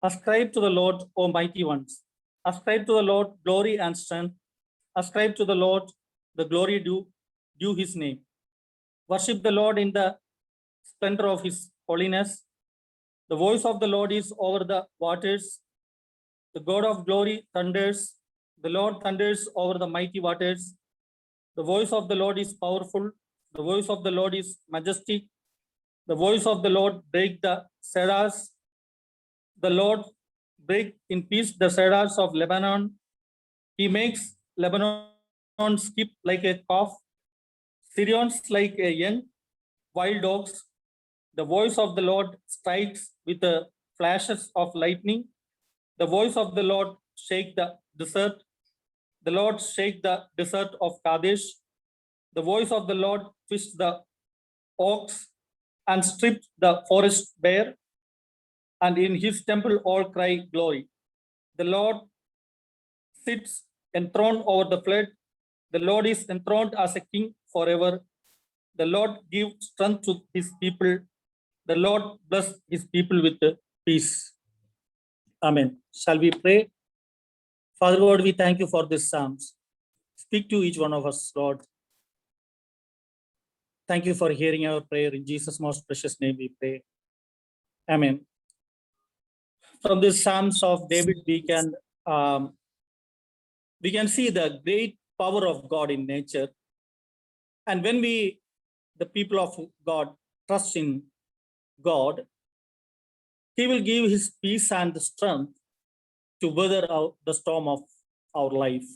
Ascribe to the Lord, O mighty ones. Ascribe to the Lord glory and strength. Ascribe to the Lord the glory due his name. Worship the Lord in the splendor of his holiness. The voice of the Lord is over the waters. The God of glory thunders. The Lord thunders over the mighty waters. The voice of the Lord is powerful. The voice of the Lord is majestic. The voice of the Lord break the cedars. The Lord break in peace the cedars of Lebanon. He makes Lebanon skip like a calf, Syrians like a young wild dogs. The voice of the Lord strikes with the flashes of lightning. The voice of the Lord shake the desert. The Lord shake the desert of Kadesh. The voice of the Lord twists the ox and stripped the forest bare. And in his temple all cry glory. The Lord sits enthroned over the flood. The Lord is enthroned as a king forever. The Lord gives strength to his people. The Lord bless his people with peace. Amen. Shall we pray? Father God, we thank you for this Psalms. Speak to each one of us, Lord. Thank you for hearing our prayer. In Jesus' most precious name we pray. Amen. From this Psalms of David, we can see the great power of God in nature. And when the people of God, trust in God, he will give his peace and the strength to weather the storm of our life.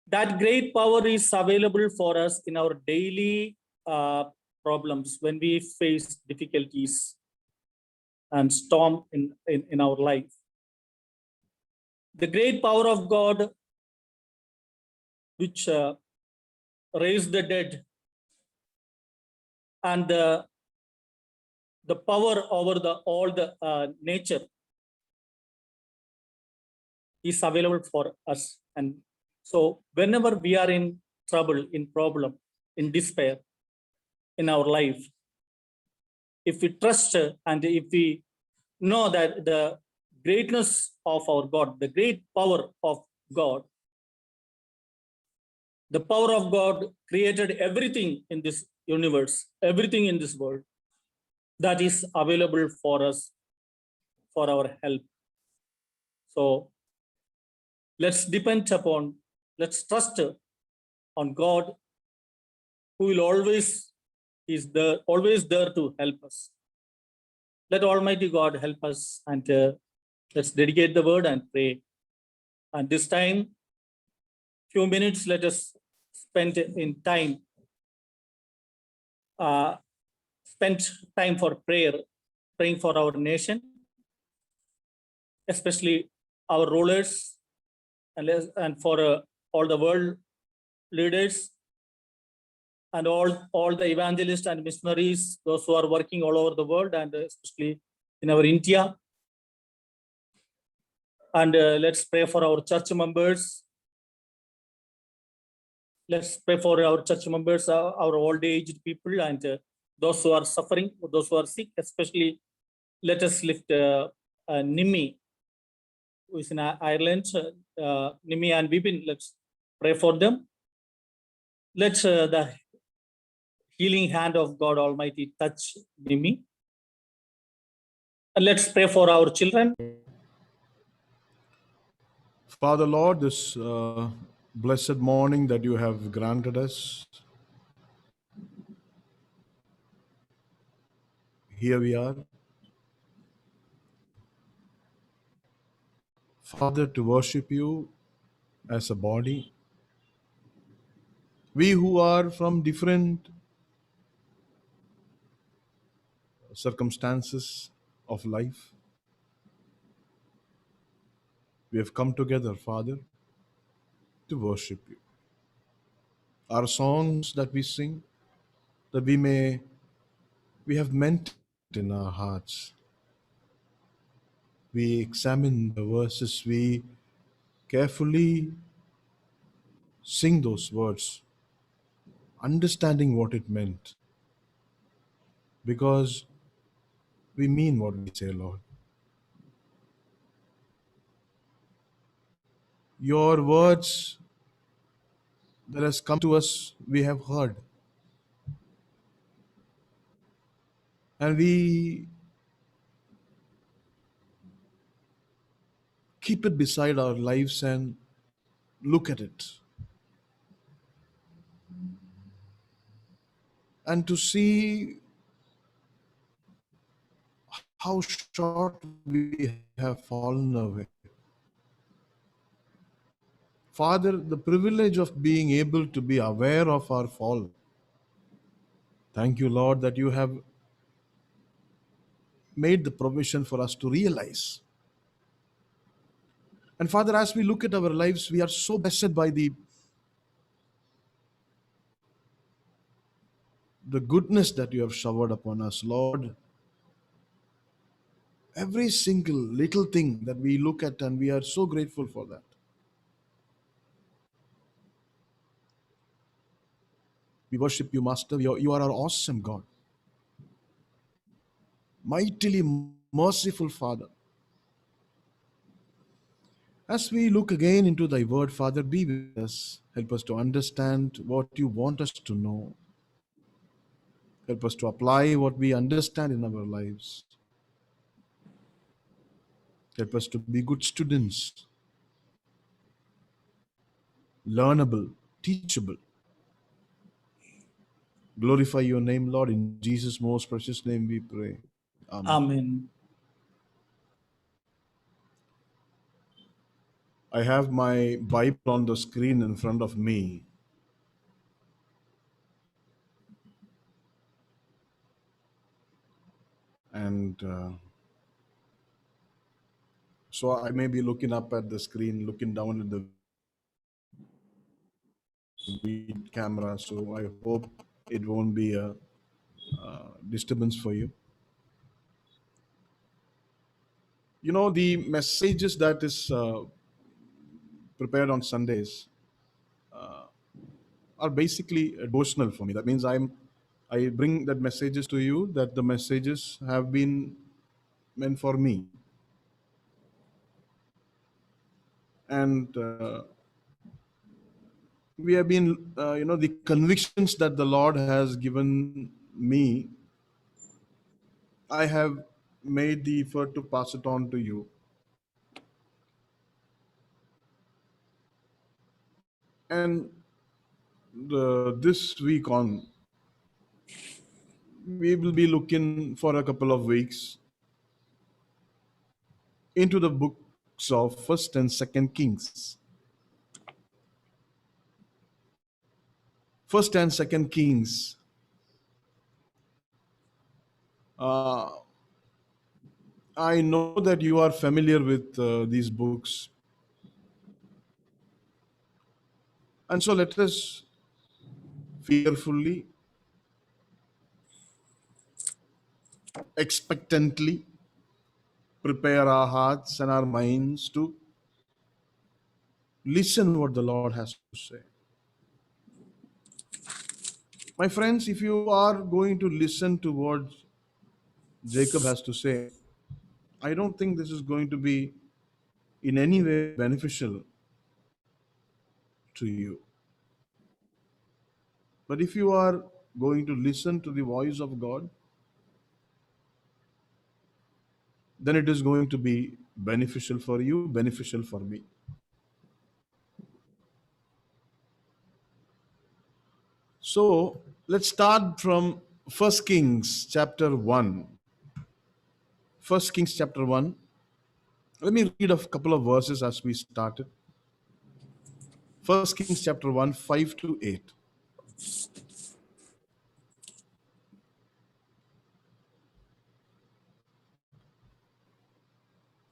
That great power is available for us in our daily problems when we face difficulties and storm in our life. The great power of God, which raised the dead, and the power over all the nature is available for us. And so whenever we are in trouble, in problem, in despair in our life, if we trust and if we know that the greatness of our God, the great power of God, the power of God created everything in this universe, everything in this world that is available for us, for our help. So let's depend upon, let's trust on God, who will always there to help us. Let Almighty God help us, and let's dedicate the word and pray. And this time, few minutes, let us spend in time, spend time for prayer, praying for our nation, especially our rulers, and for all the world leaders, and all the evangelists and missionaries, those who are working all over the world, and especially in our India. And let's pray for our church members. Let's pray for our church members, our old-aged people, and those who are suffering, those who are sick. Especially, let us lift Nimi, who is in Ireland. Nimi and Bipin, let's pray for them. Let the healing hand of God Almighty touch Nimi. And let's pray for our children. Father Lord, this blessed morning that you have granted us, here we are, Father, to worship you as a body. We who are from different circumstances of life, we have come together, Father, to worship you. Our songs that we sing, that we have meant in our hearts. We examine the verses, we carefully sing those words, understanding what it meant. Because we mean what we say, Lord. Your words that has come to us, we have heard. And we keep it beside our lives and look at it. And to see how short we have fallen away. Father, the privilege of being able to be aware of our fall. Thank you, Lord, that you have made the provision for us to realize. And Father, as we look at our lives, we are so blessed by the goodness that you have showered upon us, Lord. Every single little thing that we look at, and we are so grateful for that. We worship you, Master. You are our awesome God. Mightily merciful Father. As we look again into thy word, Father, be with us. Help us to understand what you want us to know. Help us to apply what we understand in our lives. Help us to be good students, learnable, teachable. Glorify your name, Lord. In Jesus' most precious name we pray. Amen. Amen. I have my Bible on the screen in front of me. And so I may be looking up at the screen, looking down at the camera. So I hope it won't be a disturbance for you. You know, the messages that is prepared on Sundays are basically a devotional for me. That means I bring that messages to you, that the messages have been meant for me. And we have been, the convictions that the Lord has given me, I have made the effort to pass it on to you. And this week on, we will be looking for a couple of weeks into the books of First and Second Kings. First and Second Kings. I know that you are familiar with these books. And so let us fearfully, expectantly prepare our hearts and our minds to listen what the Lord has to say. My friends, if you are going to listen to what Jacob has to say, I don't think this is going to be in any way beneficial to you. But if you are going to listen to the voice of God, then it is going to be beneficial for you, beneficial for me. So let's start from 1 Kings chapter 1. 1 Kings chapter 1. Let me read a couple of verses as we started. 1 Kings chapter 1, 5 to 8.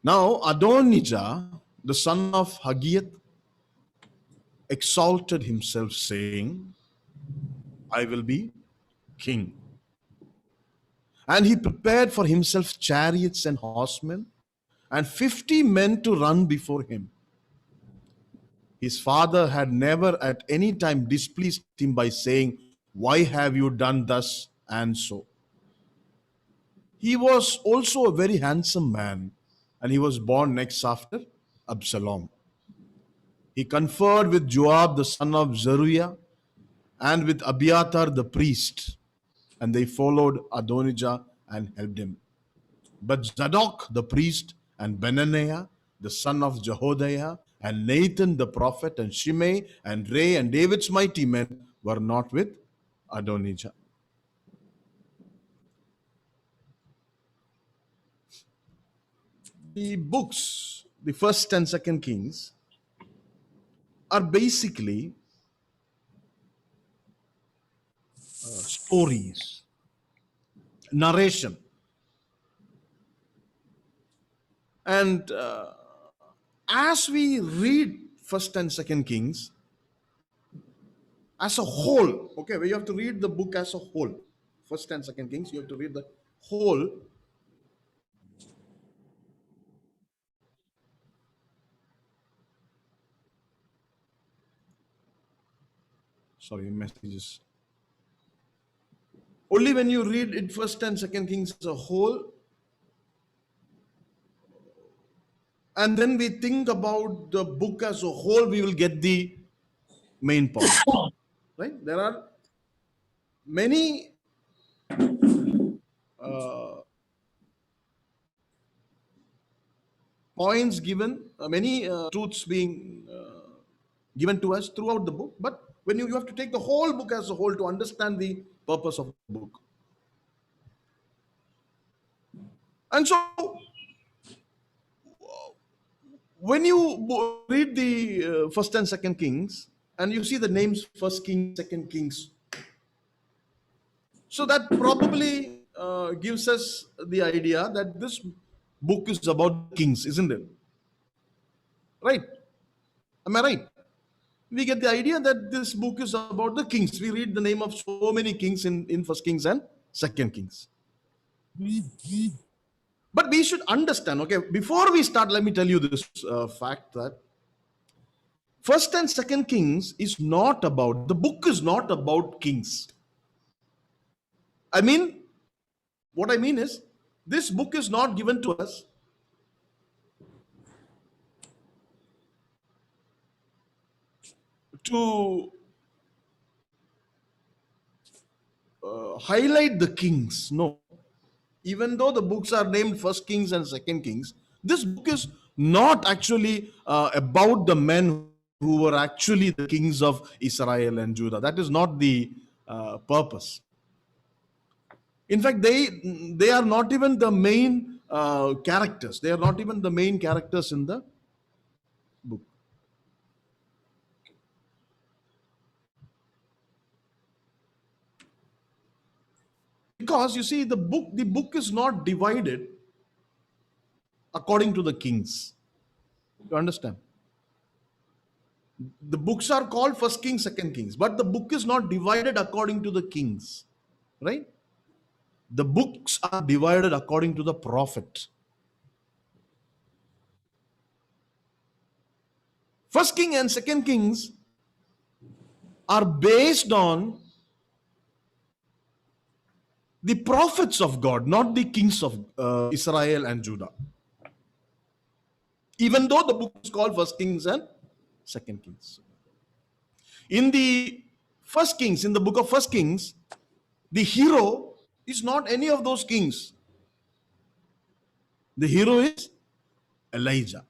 Now Adonijah, the son of Haggith, exalted himself, saying, I will be king. And he prepared for himself chariots and horsemen, and 50 men to run before him. His father had never at any time displeased him by saying, Why have you done thus and so? he was also a very handsome man, and he was born next after Absalom. He conferred with Joab, the son of Zeruiah, and with Abiathar the priest, and they followed Adonijah and helped him. But Zadok the priest, and Benaniah the son of Jehoiada, and Nathan the prophet, and Shimei, and Ray, and David's mighty men were not with Adonijah. The books, the first and second Kings, are basically stories, narration. And as we read first and second Kings as a whole, okay, you have to read the book as a whole. First and second Kings, you have to read the whole. Sorry, messages. Only when you read it first and second Kings as a whole, and then we think about the book as a whole, we will get the main points. Right? There are many points given, many truths being given to us throughout the book, but when you have to take the whole book as a whole to understand the purpose of the book. And so, when you read the first and second Kings, and you see the names first Kings, second Kings, so that probably gives us the idea that this book is about kings, isn't it? Right? Am I right? We get the idea that this book is about the kings. We read the name of so many kings in First Kings and Second Kings. But we should understand, okay, before we start, let me tell you this fact that First and Second Kings is not about, the book is not about kings. I mean, what I mean is, this book is not given to us to highlight the kings. No. Even though the books are named First Kings and Second Kings, this book is not actually about the men who were actually the kings of Israel and Judah. That is not the purpose. In fact, they are not even the main characters. They are not even the main characters in the book. Because you see, the book is not divided according to the kings. You understand? The books are called First Kings, Second Kings, but the book is not divided according to the kings, right? The books are divided according to the prophet. First King and Second Kings are based on the prophets of God, not the kings of Israel and Judah. Even though the book is called First Kings and Second Kings. In the First Kings, in the book of First Kings, the hero is not any of those kings. The hero is Elijah.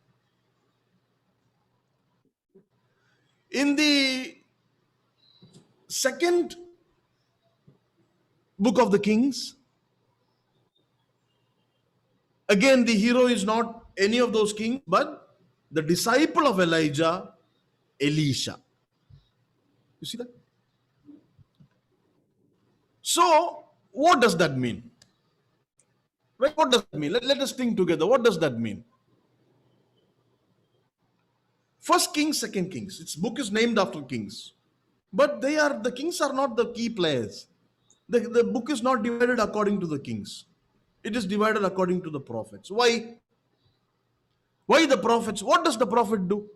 In the second book of the Kings, again, the hero is not any of those kings, but the disciple of Elijah, Elisha. You see that? So, what does that mean? Right? What does that mean? Let us think together. What does that mean? First Kings, Second Kings. Its book is named after kings. But the kings are not the key players. The book is not divided according to the kings. It is divided according to the prophets. Why? Why the prophets? What does the prophet do?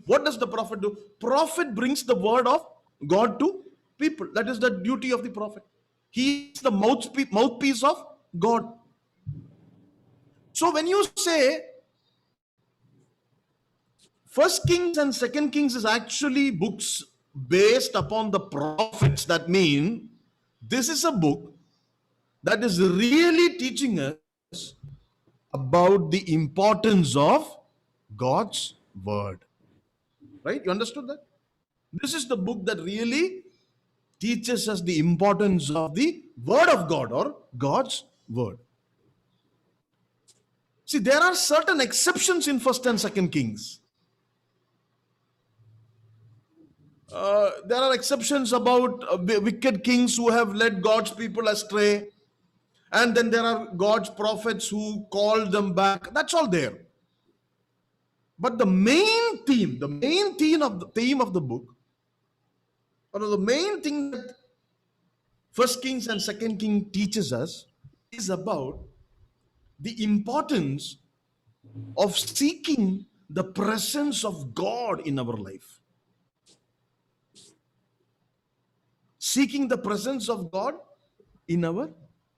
What does the prophet do? Prophet brings the word of God to people. That is the duty of the prophet. He is the mouthpiece of God. So when you say First Kings and Second Kings is actually books based upon the prophets, that mean this is a book that is really teaching us about the importance of God's word. Right? You understood that? This is the book that really teaches us the importance of the word of God or God's word. See, there are certain exceptions in First and Second Kings. There are exceptions about wicked kings who have led God's people astray, and then there are God's prophets who called them back. That's all there. But the theme of the book, or the main thing that First Kings and Second King teaches us, is about the importance of seeking the presence of God in our life. Seeking the presence of God in our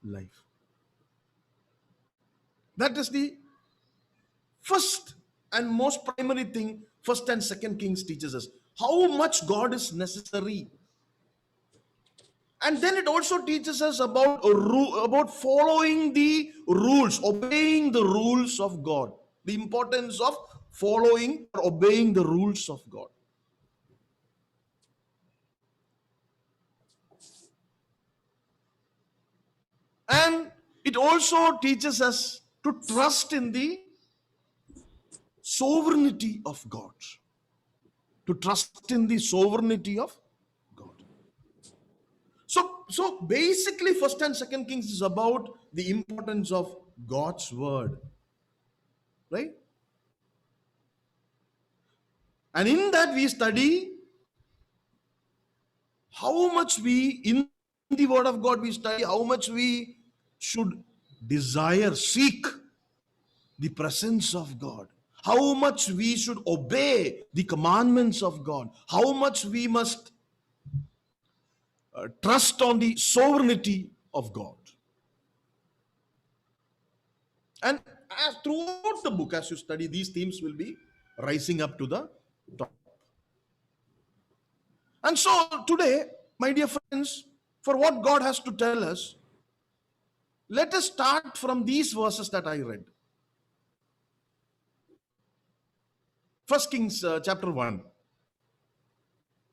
life. That is the first and most primary thing First and Second Kings teaches us. How much God is necessary. And then it also teaches us about about following the rules, obeying the rules of God. The importance of following or obeying the rules of God. And it also teaches us to trust in the sovereignty of God. To trust in the sovereignty of God. So basically, First and Second Kings is about the importance of God's word. Right? And in that we study how much in the word of God we study, how much we should desire, seek the presence of God. How much we should obey the commandments of God. How much we must trust on the sovereignty of God. And as throughout the book, as you study, these themes will be rising up to the top. And so today, my dear friends, for what God has to tell us, let us start from these verses that I read. First Kings chapter 1.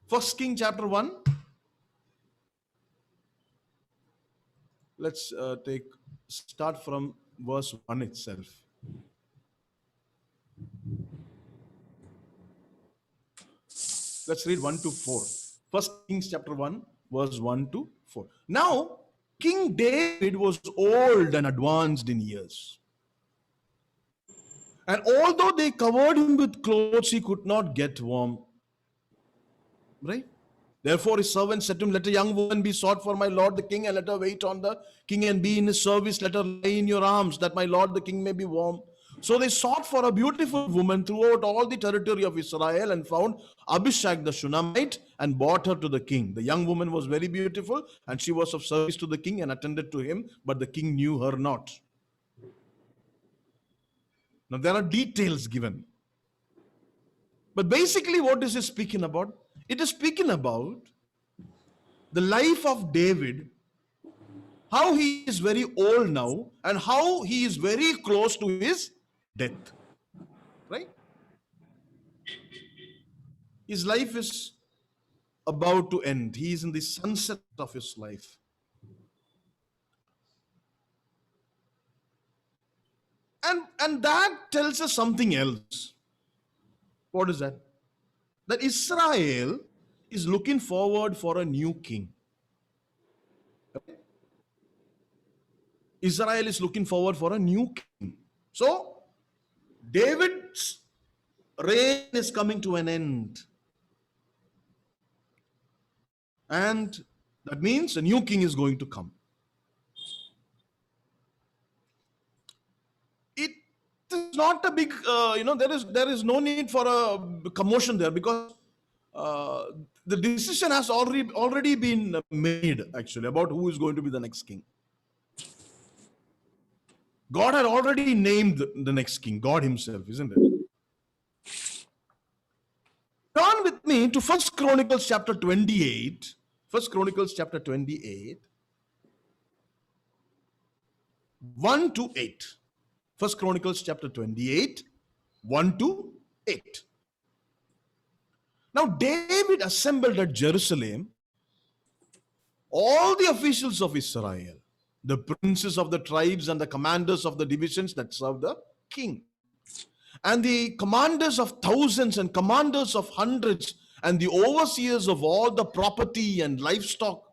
First King chapter 1. Let's start from verse 1 itself. Let's read 1 to 4. First Kings chapter 1, verse 1 to 4. Now, King David was old and advanced in years. And although they covered him with clothes, he could not get warm. Right? Therefore his servant said to him, let a young woman be sought for my lord the king, and let her wait on the king and be in his service. Let her lie in your arms, that my lord the king may be warm. So they sought for a beautiful woman throughout all the territory of Israel, and found Abishag the Shunammite, and brought her to the king. The young woman was very beautiful, and she was of service to the king and attended to him, but the king knew her not. Now there are details given. But basically, what is it speaking about? It is speaking about the life of David, how he is very old now, and how he is very close to his death. Right? His life is about to end. He is in the sunset of his life. And that tells us something else. What is that? That Israel is looking forward for a new king. Israel is looking forward for a new king. So, David's reign is coming to an end. And that means a new king is going to come. It is not a big, there is no need for a commotion there, because The decision has already been made, actually, about who is going to be the next king. God had already named the next king, God himself, isn't it? Turn with me to First Chronicles chapter 28. First Chronicles chapter 28, 1 to 8. First Chronicles chapter 28, 1 to 8. Now David assembled at Jerusalem all the officials of Israel, the princes of the tribes and the commanders of the divisions that serve the king, and the commanders of thousands and commanders of hundreds, and the overseers of all the property and livestock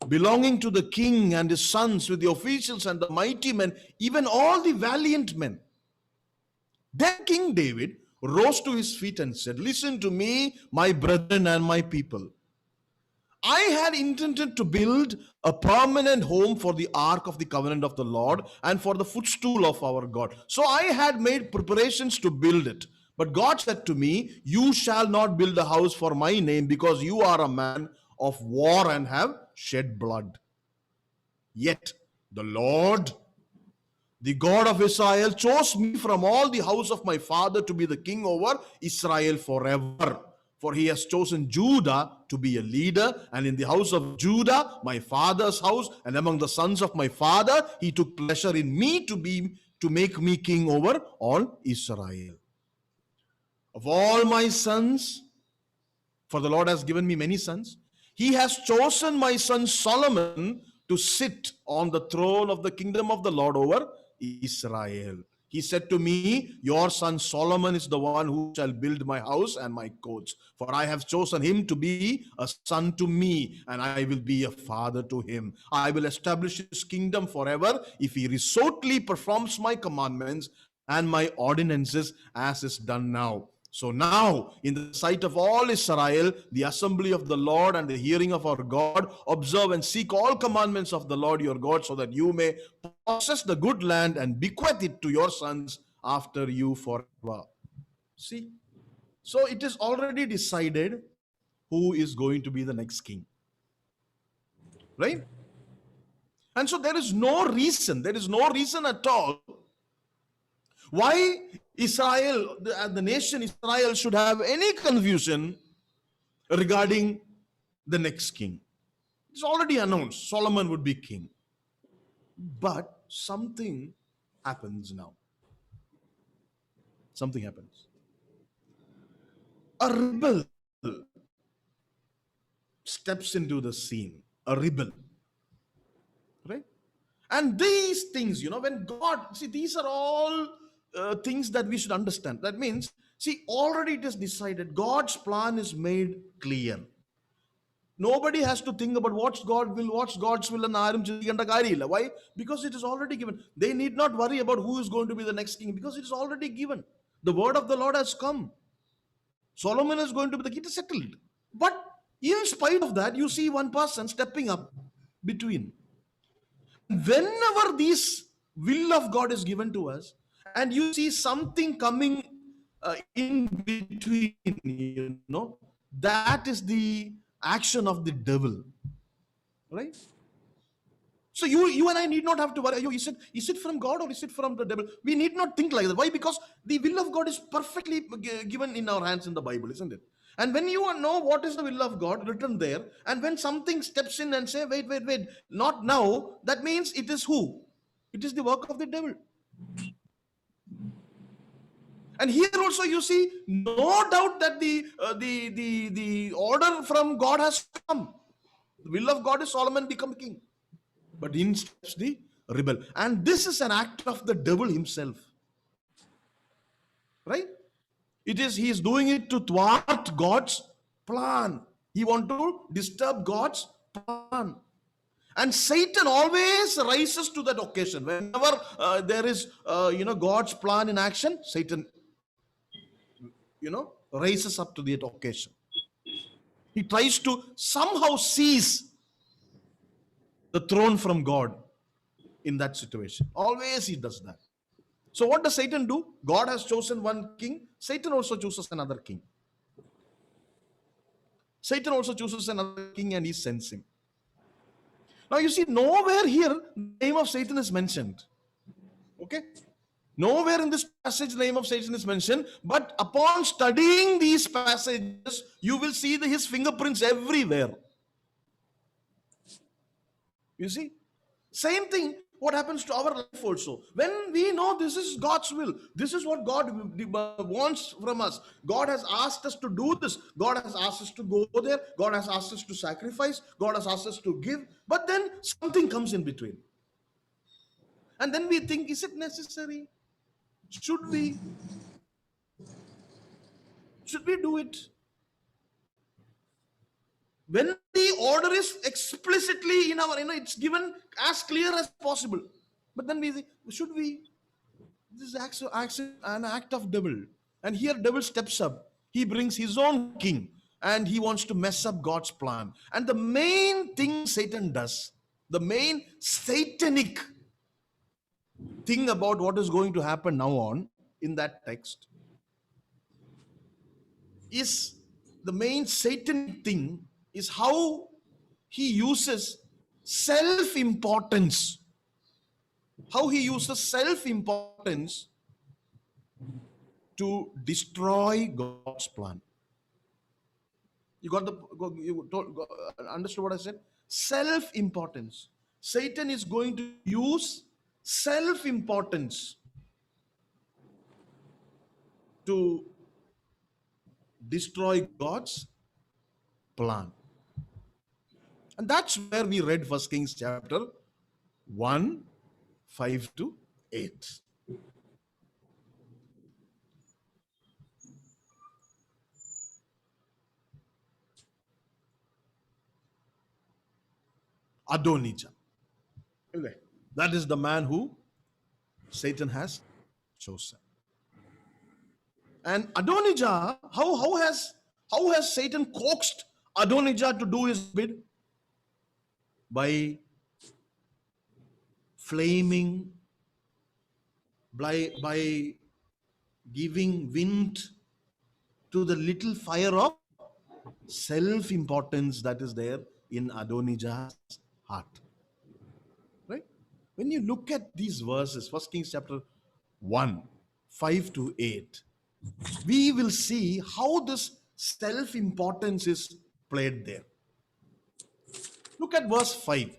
belonging to the king and his sons, with the officials and the mighty men, even all the valiant men. Then King David rose to his feet and said, "Listen to me, my brethren and my people. I had intended to build a permanent home for the ark of the covenant of the Lord and for the footstool of our God. So I had made preparations to build it. But God said to me, You shall not build a house for my name, because you are a man of war and have shed blood. Yet the Lord, the God of Israel, chose me from all the house of my father to be the king over Israel forever. For he has chosen Judah to be a leader, and in the house of Judah, my father's house, and among the sons of my father, he took pleasure in me to make me king over all Israel. Of all my sons, for the Lord has given me many sons, he has chosen my son Solomon to sit on the throne of the kingdom of the Lord over Israel. He said to me, Your son Solomon is the one who shall build my house and my courts. For I have chosen him to be a son to me, and I will be a father to him. I will establish his kingdom forever if he resolutely performs my commandments and my ordinances, as is done now. So now, in the sight of all Israel, the assembly of the Lord and the hearing of our God, observe and seek all commandments of the Lord your God, so that you may possess the good land and bequeath it to your sons after you forever. See? So it is already decided who is going to be the next king. Right? And so there is no reason at all why Israel, the nation Israel, should have any confusion regarding the next king. It's already announced Solomon would be king. But something happens now. Something happens. A rebel steps into the scene. A rebel. Right? And these things, when God, see, these are all things that we should understand. That means, see, already it is decided. God's plan is made clear. Nobody has to think about what's God's will and ആരും ചിന്തിക്കേണ്ട കാര്യമില്ല. Why? Because it is already given. They need not worry about who is going to be the next king, because it is already given. The word of the Lord has come. Solomon is going to be the king. It is settled. But in spite of that, you see one person stepping up between. Whenever this will of God is given to us, and you see something coming in between, that is the action of the devil. Right? So you and I need not have to worry. Is it from God or is it from the devil? We need not think like that. Why? Because the will of God is perfectly given in our hands in the Bible, isn't it? And when you know what is the will of God written there, and when something steps in and say, wait, not now, that means it is who? It is the work of the devil. And here also you see, no doubt that the order from God has come. The will of God is Solomon become king. But in steps the rebel. And this is an act of the devil himself. Right? He is doing it to thwart God's plan. He wants to disturb God's plan. And Satan always rises to that occasion. Whenever there is, God's plan in action, Satan, rises up to that occasion. He tries to somehow seize the throne from God in that situation. Always he does that. So what does Satan do? God has chosen one king. Satan also chooses another king. Satan also chooses another king and he sends him. Now you see, nowhere here the name of Satan is mentioned. Okay? Nowhere in this passage the name of Satan is mentioned, but upon studying these passages, you will see his fingerprints everywhere. You see? Same thing, what happens to our life also. When we know this is God's will, this is what God wants from us. God has asked us to do this. God has asked us to go there. God has asked us to sacrifice. God has asked us to give. But then something comes in between. And then we think, is it necessary? Should we? Should we do it? When the order is explicitly in our, it's given as clear as possible. But then we think, should we? This is an act of devil. And here devil steps up. He brings his own king and he wants to mess up God's plan. And the main thing Satan does, the main satanic thing about what is going to happen now on in that text is the main Satan thing is how he uses self-importance. How he uses self-importance to destroy God's plan. You got understood what I said? Self-importance. Satan is going to use self-importance to destroy God's plan. And that's where we read 1 Kings chapter 1, 5 to 8. Adonijah. That is the man who Satan has chosen. And Adonijah, how has Satan coaxed Adonijah to do his bid? By flaming, by giving wind to the little fire of self-importance that is there in Adonijah's heart. Right? When you look at these verses, 1 Kings chapter 1, 5 to 8, we will see how this self-importance is played there. Look at verse 5.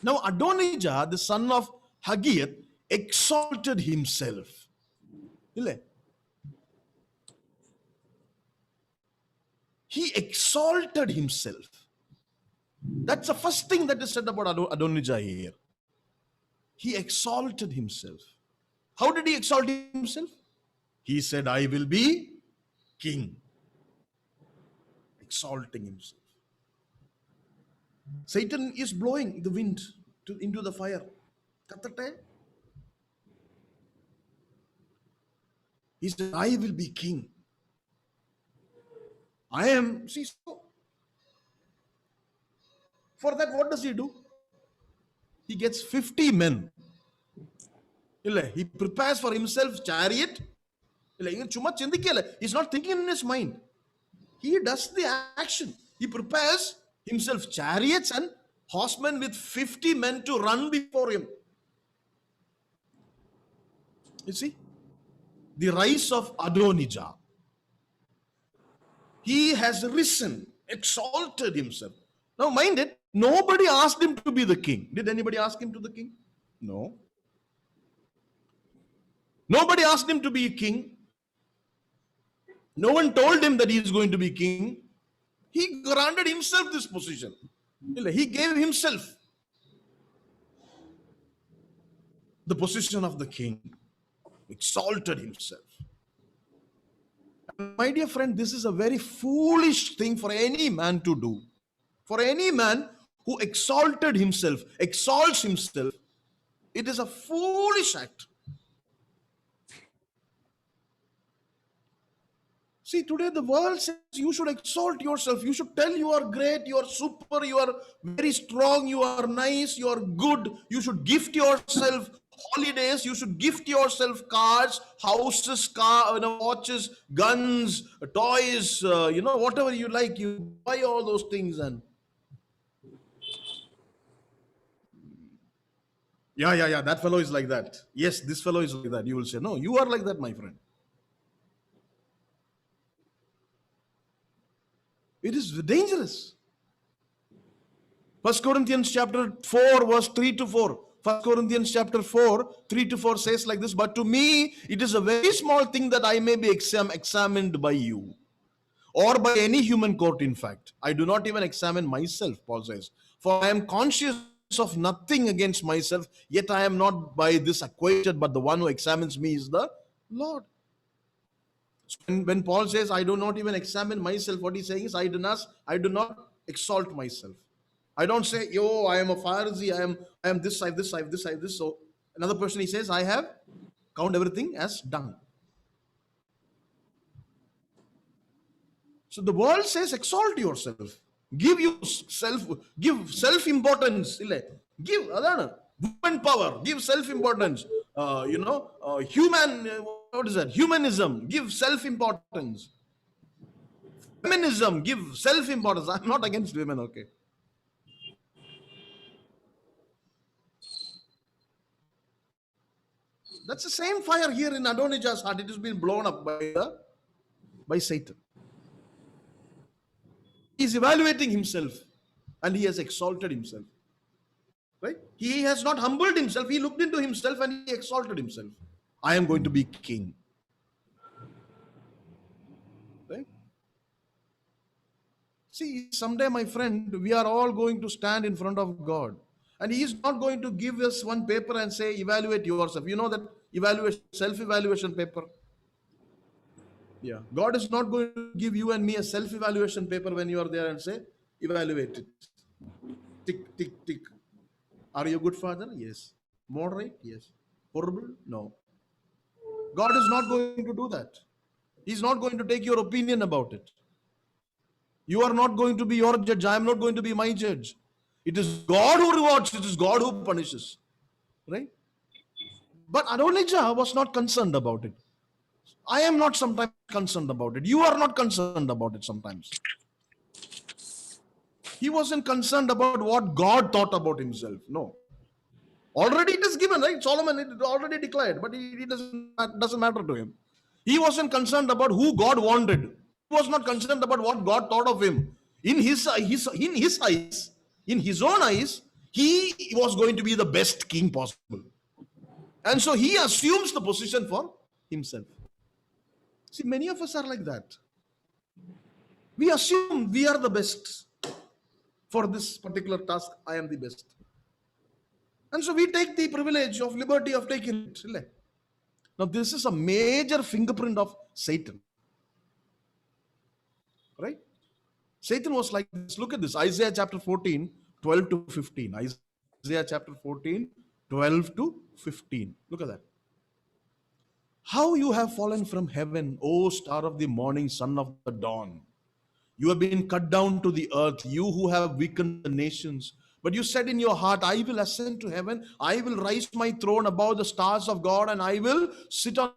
Now Adonijah, the son of Haggith, exalted himself. He exalted himself. That's the first thing that is said about Adonijah here. He exalted himself. How did he exalt himself? He said, I will be king. Exalting himself. Satan is blowing the wind into the fire. He said, I will be king. I am, see, so for that, what does he do? He gets 50 men. He prepares for himself chariot. He's not thinking in his mind. He does the action. He prepares himself chariots and horsemen with 50 men to run before him. You see? The rise of Adonijah. He has risen, exalted himself. Now mind it, nobody asked him to be the king. Did anybody ask him to be the king? No. Nobody asked him to be a king. No one told him that he is going to be king. He granted himself this position. He gave himself the position of the king. Exalted himself. My dear friend, this is a very foolish thing for any man to do. For any man who exalted himself, exalts himself, it is a foolish act. See, today the world says you should exalt yourself. You should tell you are great, you are super, you are very strong, you are nice, you are good. You should gift yourself holidays, you should gift yourself cars, houses, watches, guns, toys, whatever you like. You buy all those things and yeah, that fellow is like that. Yes, this fellow is like that. You will say, no, you are like that, my friend. It is dangerous. 1 Corinthians chapter 4, verse 3 to 4. 1 Corinthians chapter 4, 3 to 4 says like this, but to me it is a very small thing that I may be examined by you, or by any human court, in fact. I do not even examine myself, Paul says. For I am conscious of nothing against myself, yet I am not by this acquainted, but the one who examines me is the Lord. So when Paul says, I do not even examine myself, what he's saying is, I do not exalt myself. I don't say, yo, I am a Pharisee, I am this, I have this, I have this, I have this. So another person, he says, I have count everything as dung. So the world says, exalt yourself. Give self-importance. Give woman power. Give self-importance. What is that? Humanism. Give self-importance. Feminism. Give self-importance. I'm not against women, okay. That's the same fire here in Adonijah's heart. It has been blown up by Satan. He's evaluating himself and he has exalted himself. Right? He has not humbled himself. He looked into himself and he exalted himself. I am going to be king. Right? See, someday, my friend, we are all going to stand in front of God. And he is not going to give us one paper and say, evaluate yourself. You know that self-evaluation paper? Yeah. God is not going to give you and me a self-evaluation paper when you are there and say, evaluate it. Tick, tick, tick. Are you a good father? Yes. Moderate? Yes. Horrible? No. God is not going to do that. He's not going to take your opinion about it. You are not going to be your judge. I am not going to be my judge. It is God who rewards. It is God who punishes. Right? But Adonijah was not concerned about it. I am not sometimes concerned about it. You are not concerned about it sometimes. He wasn't concerned about what God thought about himself. No. Already it is given, right? Solomon, it already declared, but it doesn't matter to him. He wasn't concerned about who God wanted. He was not concerned about what God thought of him. In his eyes, in his own eyes, he was going to be the best king possible. And so he assumes the position for himself. See, many of us are like that. We assume we are the best. For this particular task, I am the best. And so we take the privilege of liberty of taking it. Now, this is a major fingerprint of Satan. Right? Satan was like this. Look at this. Isaiah chapter 14, 12 to 15. Isaiah chapter 14, 12 to 15. Look at that. How you have fallen from heaven, O star of the morning, son of the dawn. You have been cut down to the earth, you who have weakened the nations. But you said in your heart, I will ascend to heaven. I will raise my throne above the stars of God, and I will sit on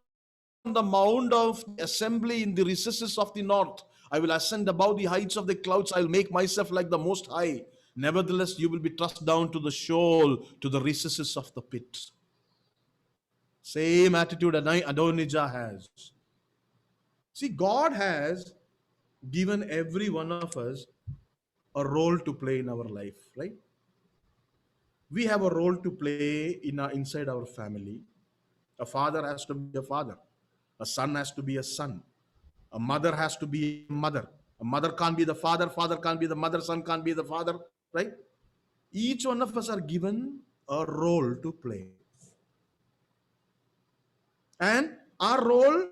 the mount of assembly in the recesses of the north. I will ascend above the heights of the clouds. I will make myself like the Most High. Nevertheless, you will be thrust down to the shoal, to the recesses of the pit. Same attitude Adonijah has. See, God has given every one of us a role to play in our life, right? We have a role to play inside our family. A father has to be a father. A son has to be a son. A mother has to be a mother. A mother can't be the father. Father can't be the mother. Son can't be the father, right? Each one of us are given a role to play. And our role,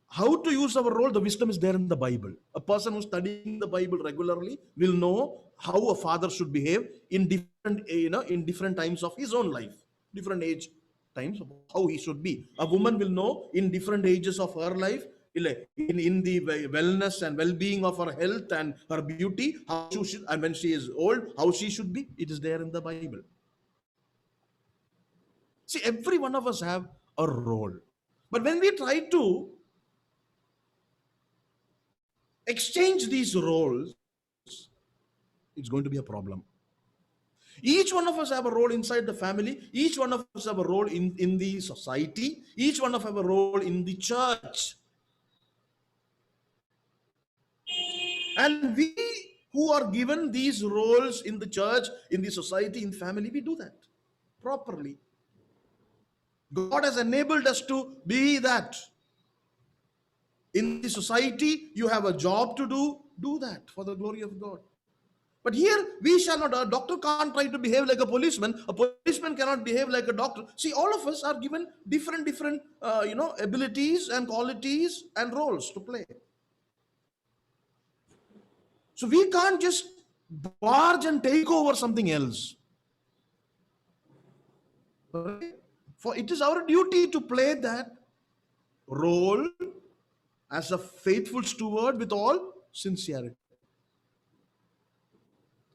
how to use our role, the wisdom is there in the Bible. A person who's studying the Bible regularly will know how a father should behave in different times of his own life, different age times of how he should be. A woman will know in different ages of her life, in the wellness and well-being of her health and her beauty, how she should, and when she is old, how she should be. It is there in the Bible. See, every one of us have a role. But when we try to exchange these roles, it's going to be a problem. Each one of us have a role inside the family. Each one of us have a role in the society. Each one of us have a role in the church. And we who are given these roles in the church, in the society, in the family, we do that properly. God has enabled us to be that. In the society, you have a job to do that for the glory of God. But here, we shall not, a doctor can't try to behave like a policeman cannot behave like a doctor. See, all of us are given different abilities and qualities and roles to play. So we can't just barge and take over something else. For it is our duty to play that role as a faithful steward with all sincerity.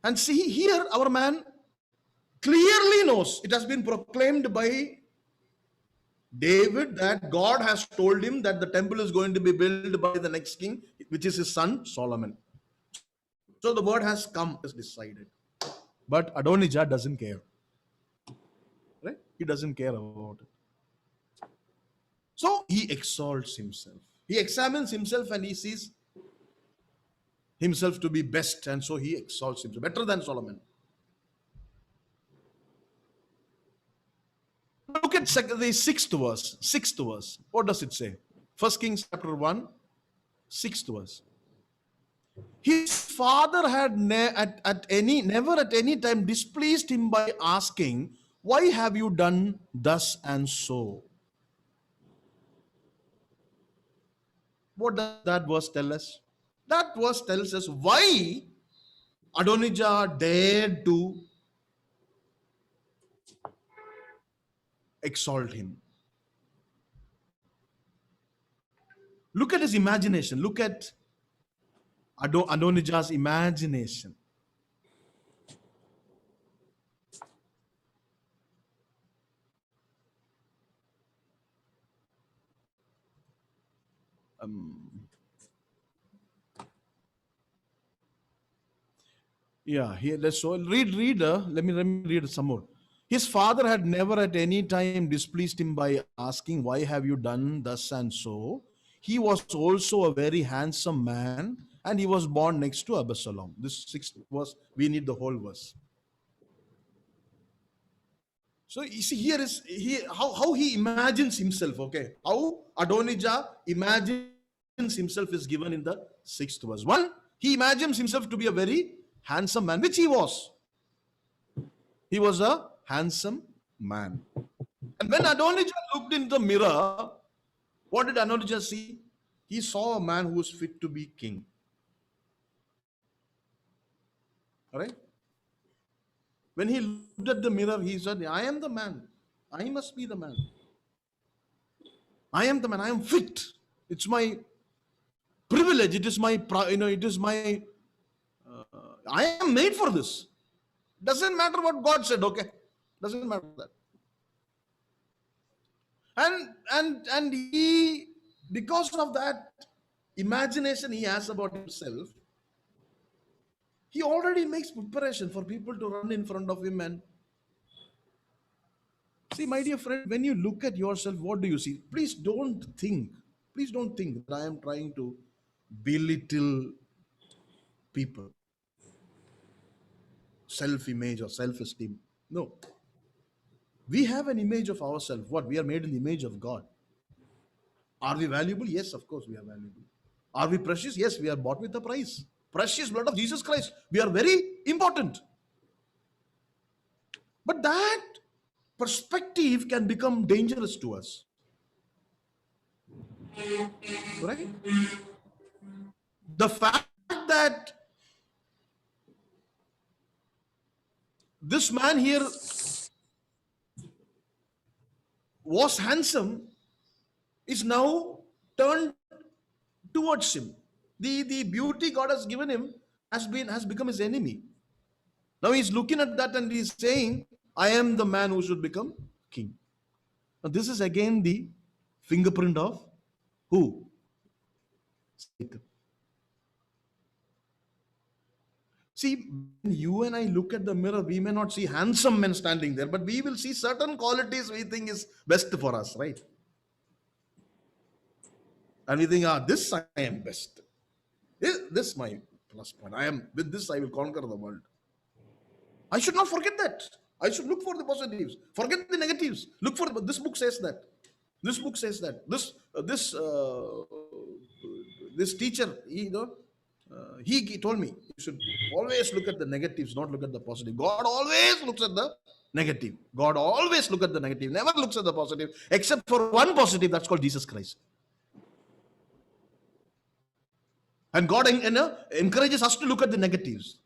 And see, here our man clearly knows, it has been proclaimed by David that God has told him that the temple is going to be built by the next king, which is his son Solomon. So the word has come, is decided. But Adonijah doesn't care. Right? He doesn't care about it. So he exalts himself. He examines himself and he sees himself to be best, and so he exalts himself, better than Solomon. Look at the sixth verse. Sixth verse. What does it say? 1 Kings chapter 1, sixth verse. His father had never at any time displeased him by asking, "Why have you done thus and so?" What does that verse tell us? That verse tells us why Adonijah dared to exalt him. Look at his imagination. Look at Adonijah's imagination. Yeah, here let's so read. Let me read some more. His father had never at any time displeased him by asking, "Why have you done thus and so?" He was also a very handsome man, and he was born next to Absalom. This sixth verse, we need the whole verse. So you see, here is how he imagines himself. Okay, how Adonijah imagines himself is given in the sixth verse. One, he imagines himself to be a very handsome man, which he was. He was a handsome man. And when Adonijah looked in the mirror, what did Adonijah see? He saw a man who was fit to be king. All right? When he looked at the mirror, he said, "I am the man. I must be the man. I am the man. I am fit. It's my privilege. It is my, it is my, I am made for this." Doesn't matter what God said, okay? Doesn't matter that. And he, because of that imagination he has about himself, he already makes preparation for people to run in front of him. And see, my dear friend, when you look at yourself, what do you see? Please don't think that I am trying to belittle people, self-image or self-esteem. No. We have an image of ourselves. What? We are made in the image of God. Are we valuable? Yes, of course we are valuable. Are we precious? Yes, we are bought with a price. Precious blood of Jesus Christ. We are very important. But that perspective can become dangerous to us. Right? The fact that this man here was handsome is now turned towards him. The beauty God has given him has become his enemy. Now he's looking at that and he's saying, "I am the man who should become king." Now, this is again the fingerprint of who? Satan. See, when you and I look at the mirror, we may not see handsome men standing there, but we will see certain qualities we think is best for us, right? And we think, this I am best. This is my plus point. I am with this I will conquer the world. I should not forget that. I should look for the positives. Forget the negatives. Look for this book says that. This book says that. This teacher, he told me you should always look at the negatives, not look at the positive. God always looks at the negative. God always look at the negative, never looks at the positive, except for one positive, that's called Jesus Christ. And God encourages us to look at the negatives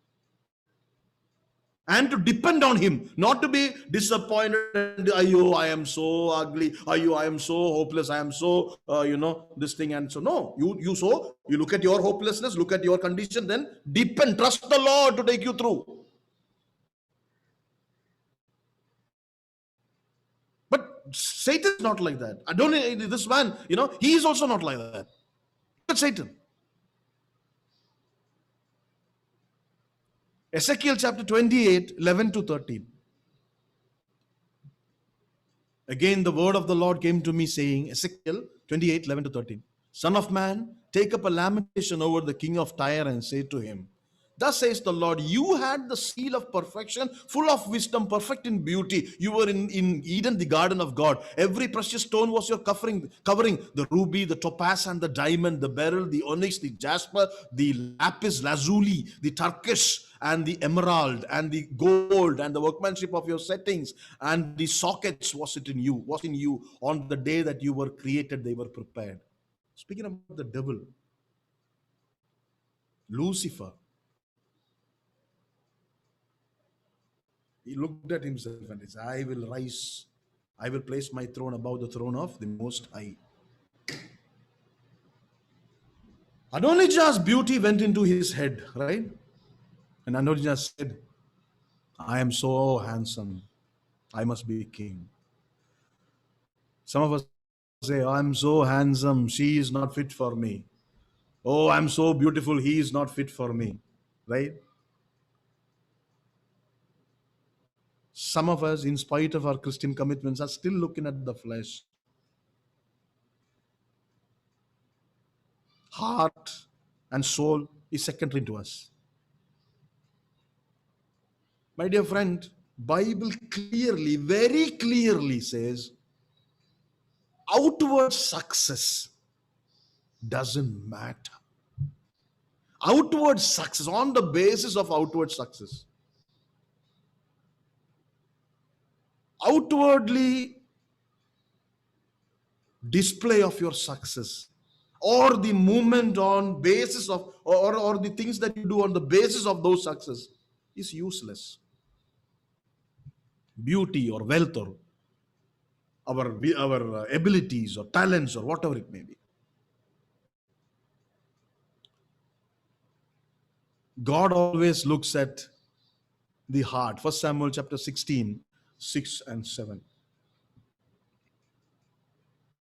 and to depend on Him, not to be disappointed. Ayo, I am so ugly. Ayo, I am so hopeless. I am so, this thing. And so, no, you look at your hopelessness, look at your condition, then depend, trust the Lord to take you through. But Satan is not like that. I don't know, this man, he is also not like that. But Satan. Ezekiel chapter 28, 11 to 13. Again, the word of the Lord came to me saying, Ezekiel 28, 11 to 13. Son of man, take up a lamentation over the king of Tyre and say to him, thus says the Lord, you had the seal of perfection, full of wisdom, perfect in beauty. You were in Eden, the garden of God. Every precious stone was your covering, the ruby, the topaz and the diamond, the beryl, the onyx, the jasper, the lapis lazuli, the turquoise and the emerald and the gold and the workmanship of your settings and the sockets was in you on the day that you were created. They were prepared. Speaking about the devil, Lucifer, he looked at himself and he said, I will place my throne above the throne of the Most High. Adonijah's beauty went into his head, right? And Adonijah said, I am so handsome, I must be king. Some of us say, I'm so handsome, she is not fit for me. Oh, I'm so beautiful, he is not fit for me, right? Some of us, in spite of our Christian commitments, are still looking at the flesh. Heart and soul is secondary to us. My dear friend, Bible clearly, very clearly says, outward success doesn't matter. Outward success, on the basis of outward success. Outwardly display of your success or the movement on basis of or the things that you do on the basis of those success is useless. Beauty or wealth or our abilities or talents or whatever it may be. God always looks at the heart. 1 Samuel chapter 16, 6 and 7.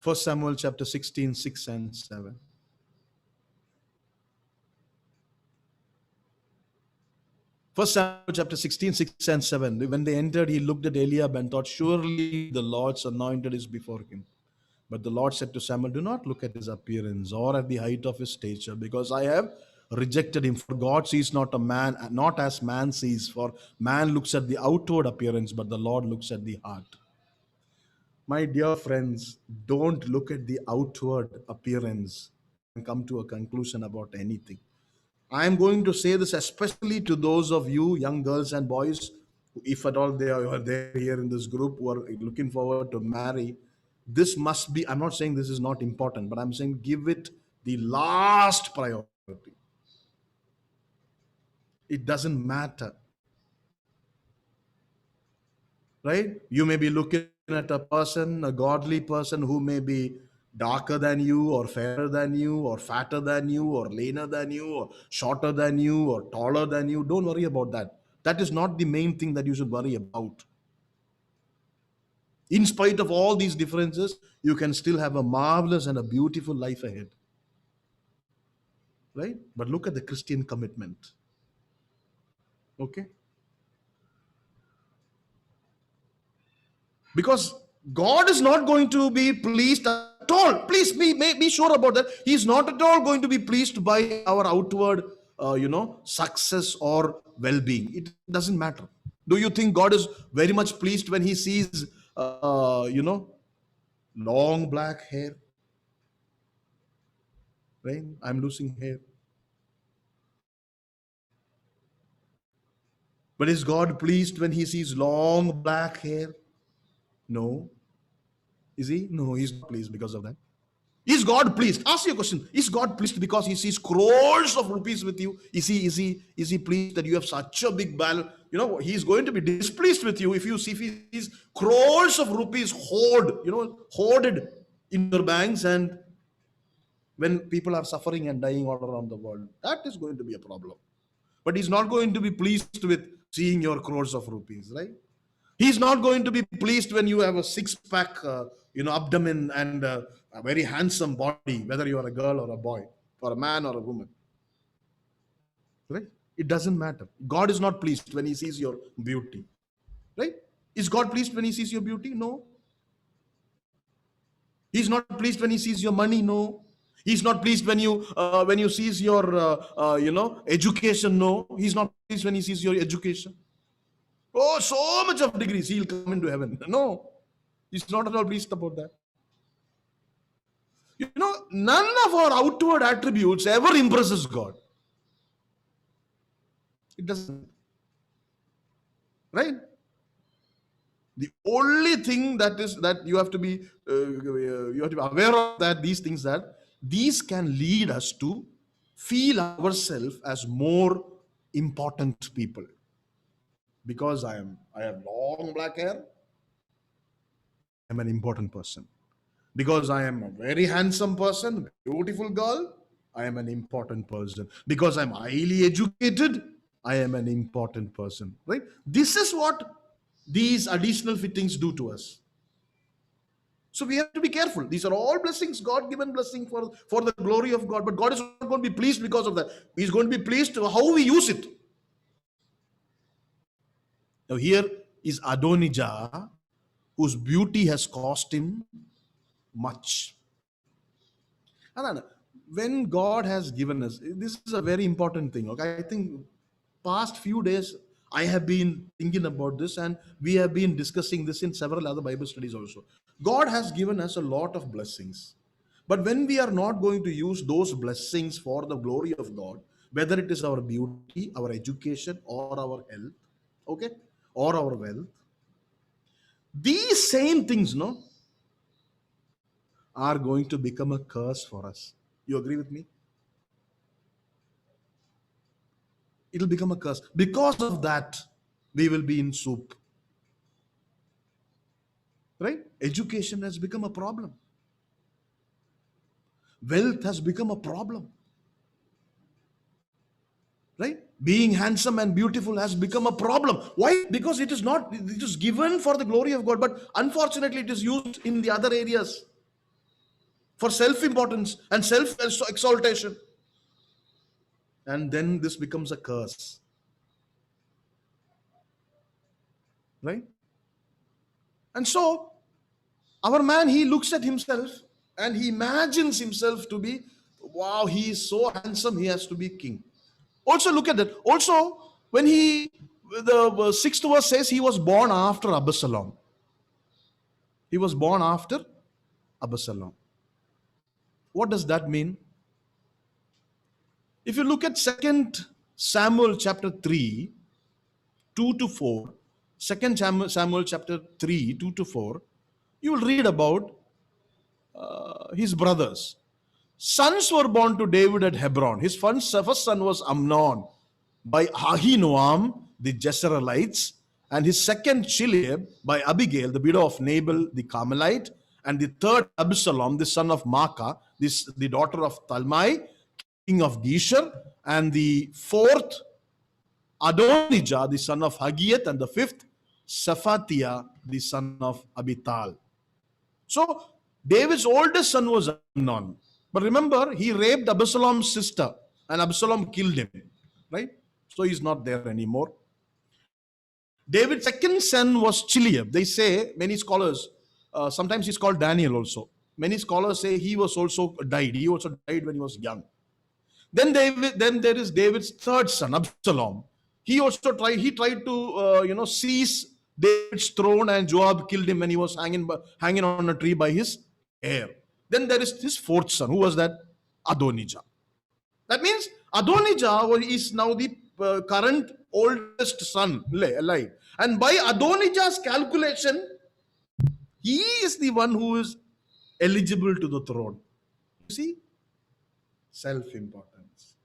1 Samuel chapter 16, 6 and 7. First Samuel chapter 16, 6 and 7. When they entered, he looked at Eliab and thought, surely the Lord's anointed is before him. But the Lord said to Samuel, do not look at his appearance or at the height of his stature, because I have rejected him. For God sees not a man, not as man sees. For man looks at the outward appearance, but the Lord looks at the heart. My dear friends, don't look at the outward appearance and come to a conclusion about anything. I am going to say this especially to those of you, young girls and boys, if at all they are there here in this group who are looking forward to marry. This must be, I'm not saying this is not important, but I'm saying give it the last priority. It doesn't matter. Right? You may be looking at a person, a godly person who may be darker than you or fairer than you or fatter than you or leaner than you or shorter than you or taller than you. Don't worry about that. That is not the main thing that you should worry about. In spite of all these differences, you can still have a marvelous and a beautiful life ahead. Right? But look at the Christian commitment. Okay? Because God is not going to be pleased at all. Please be sure about that. He is not at all going to be pleased by our outward, success or well-being. It doesn't matter. Do you think God is very much pleased when he sees, long black hair? Right? I'm losing hair. But is God pleased when he sees long black hair? No. Is he? No, he's not pleased because of that. Is God pleased? Ask you a question. Is God pleased because he sees crores of rupees with you? Is he pleased that you have such a big balance? He's going to be displeased with you if he sees crores of rupees hoarded in your banks, and when people are suffering and dying all around the world. That is going to be a problem. But he's not going to be pleased with seeing your crores of rupees, right? He's not going to be pleased when you have a six-pack, abdomen and a very handsome body, whether you are a girl or a boy, or a man or a woman. Right? It doesn't matter. God is not pleased when he sees your beauty. Right? Is God pleased when he sees your beauty? No. He's not pleased when he sees your money? No. He's not pleased when you sees your education? No. He's not pleased when he sees your education. Oh, so much of degrees, he'll come into heaven. No, he's not at all pleased about that. None of our outward attributes ever impresses God. It doesn't. Right? The only thing that you have to be aware of, that these can lead us to feel ourselves as more important people. Because I have long black hair, I'm an important person. Because I am a very handsome person, beautiful girl, I am an important person. Because I'm highly educated, I am an important person. Right? This is what these additional fittings do to us. So we have to be careful. These are all blessings, God-given blessing for the glory of God. But God is not going to be pleased because of that. He's going to be pleased with how we use it. Now here is Adonijah, whose beauty has cost him much. And when God has given us, this is a very important thing. Okay, I think past few days I have been thinking about this, and we have been discussing this in several other Bible studies also. God has given us a lot of blessings, but when we are not going to use those blessings for the glory of God, whether it is our beauty, our education, or our health, okay, or our wealth, these same things, are going to become a curse for us. You agree with me? It'll become a curse. Because of that, we will be in soup. Right? Education has become a problem. Wealth has become a problem. Right? Being handsome and beautiful has become a problem. Why? Because it is given for the glory of God, but unfortunately it is used in the other areas for self-importance and self-exaltation. And then this becomes a curse. Right? And so, our man, he looks at himself and he imagines himself to be, wow, he is so handsome, he has to be king. Also, look at that. Also, when the 6th verse says he was born after Absalom. He was born after Absalom. What does that mean? If you look at 2 Samuel chapter 3, 2 to 4, 2 Samuel chapter 3, 2 to 4, you will read about his brothers. Sons were born to David at Hebron. His first son was Amnon by Ahinoam, the Jezreelites, and his second Chileab by Abigail, the widow of Nabal the Carmelite, and the third Absalom, the son of Maacah, the daughter of Talmai, king of Geshur, and the fourth Adonijah, the son of Hagiath, and the fifth Shephatiah, the son of Abital. So David's oldest son was Amnon. But remember, he raped Absalom's sister and Absalom killed him. Right? So he's not there anymore. David's second son was Chileab. They say, many scholars, sometimes he's called Daniel also. Many scholars say he was also died. He also died when he was young. Then there is David's third son, Absalom. He tried to seize David's throne, and Joab killed him when he was hanging on a tree by his hair. Then there is his fourth son. Who was that? Adonijah. That means Adonijah is now the current oldest son alive. And by Adonijah's calculation, he is the one who is eligible to the throne. You see? Self-importance.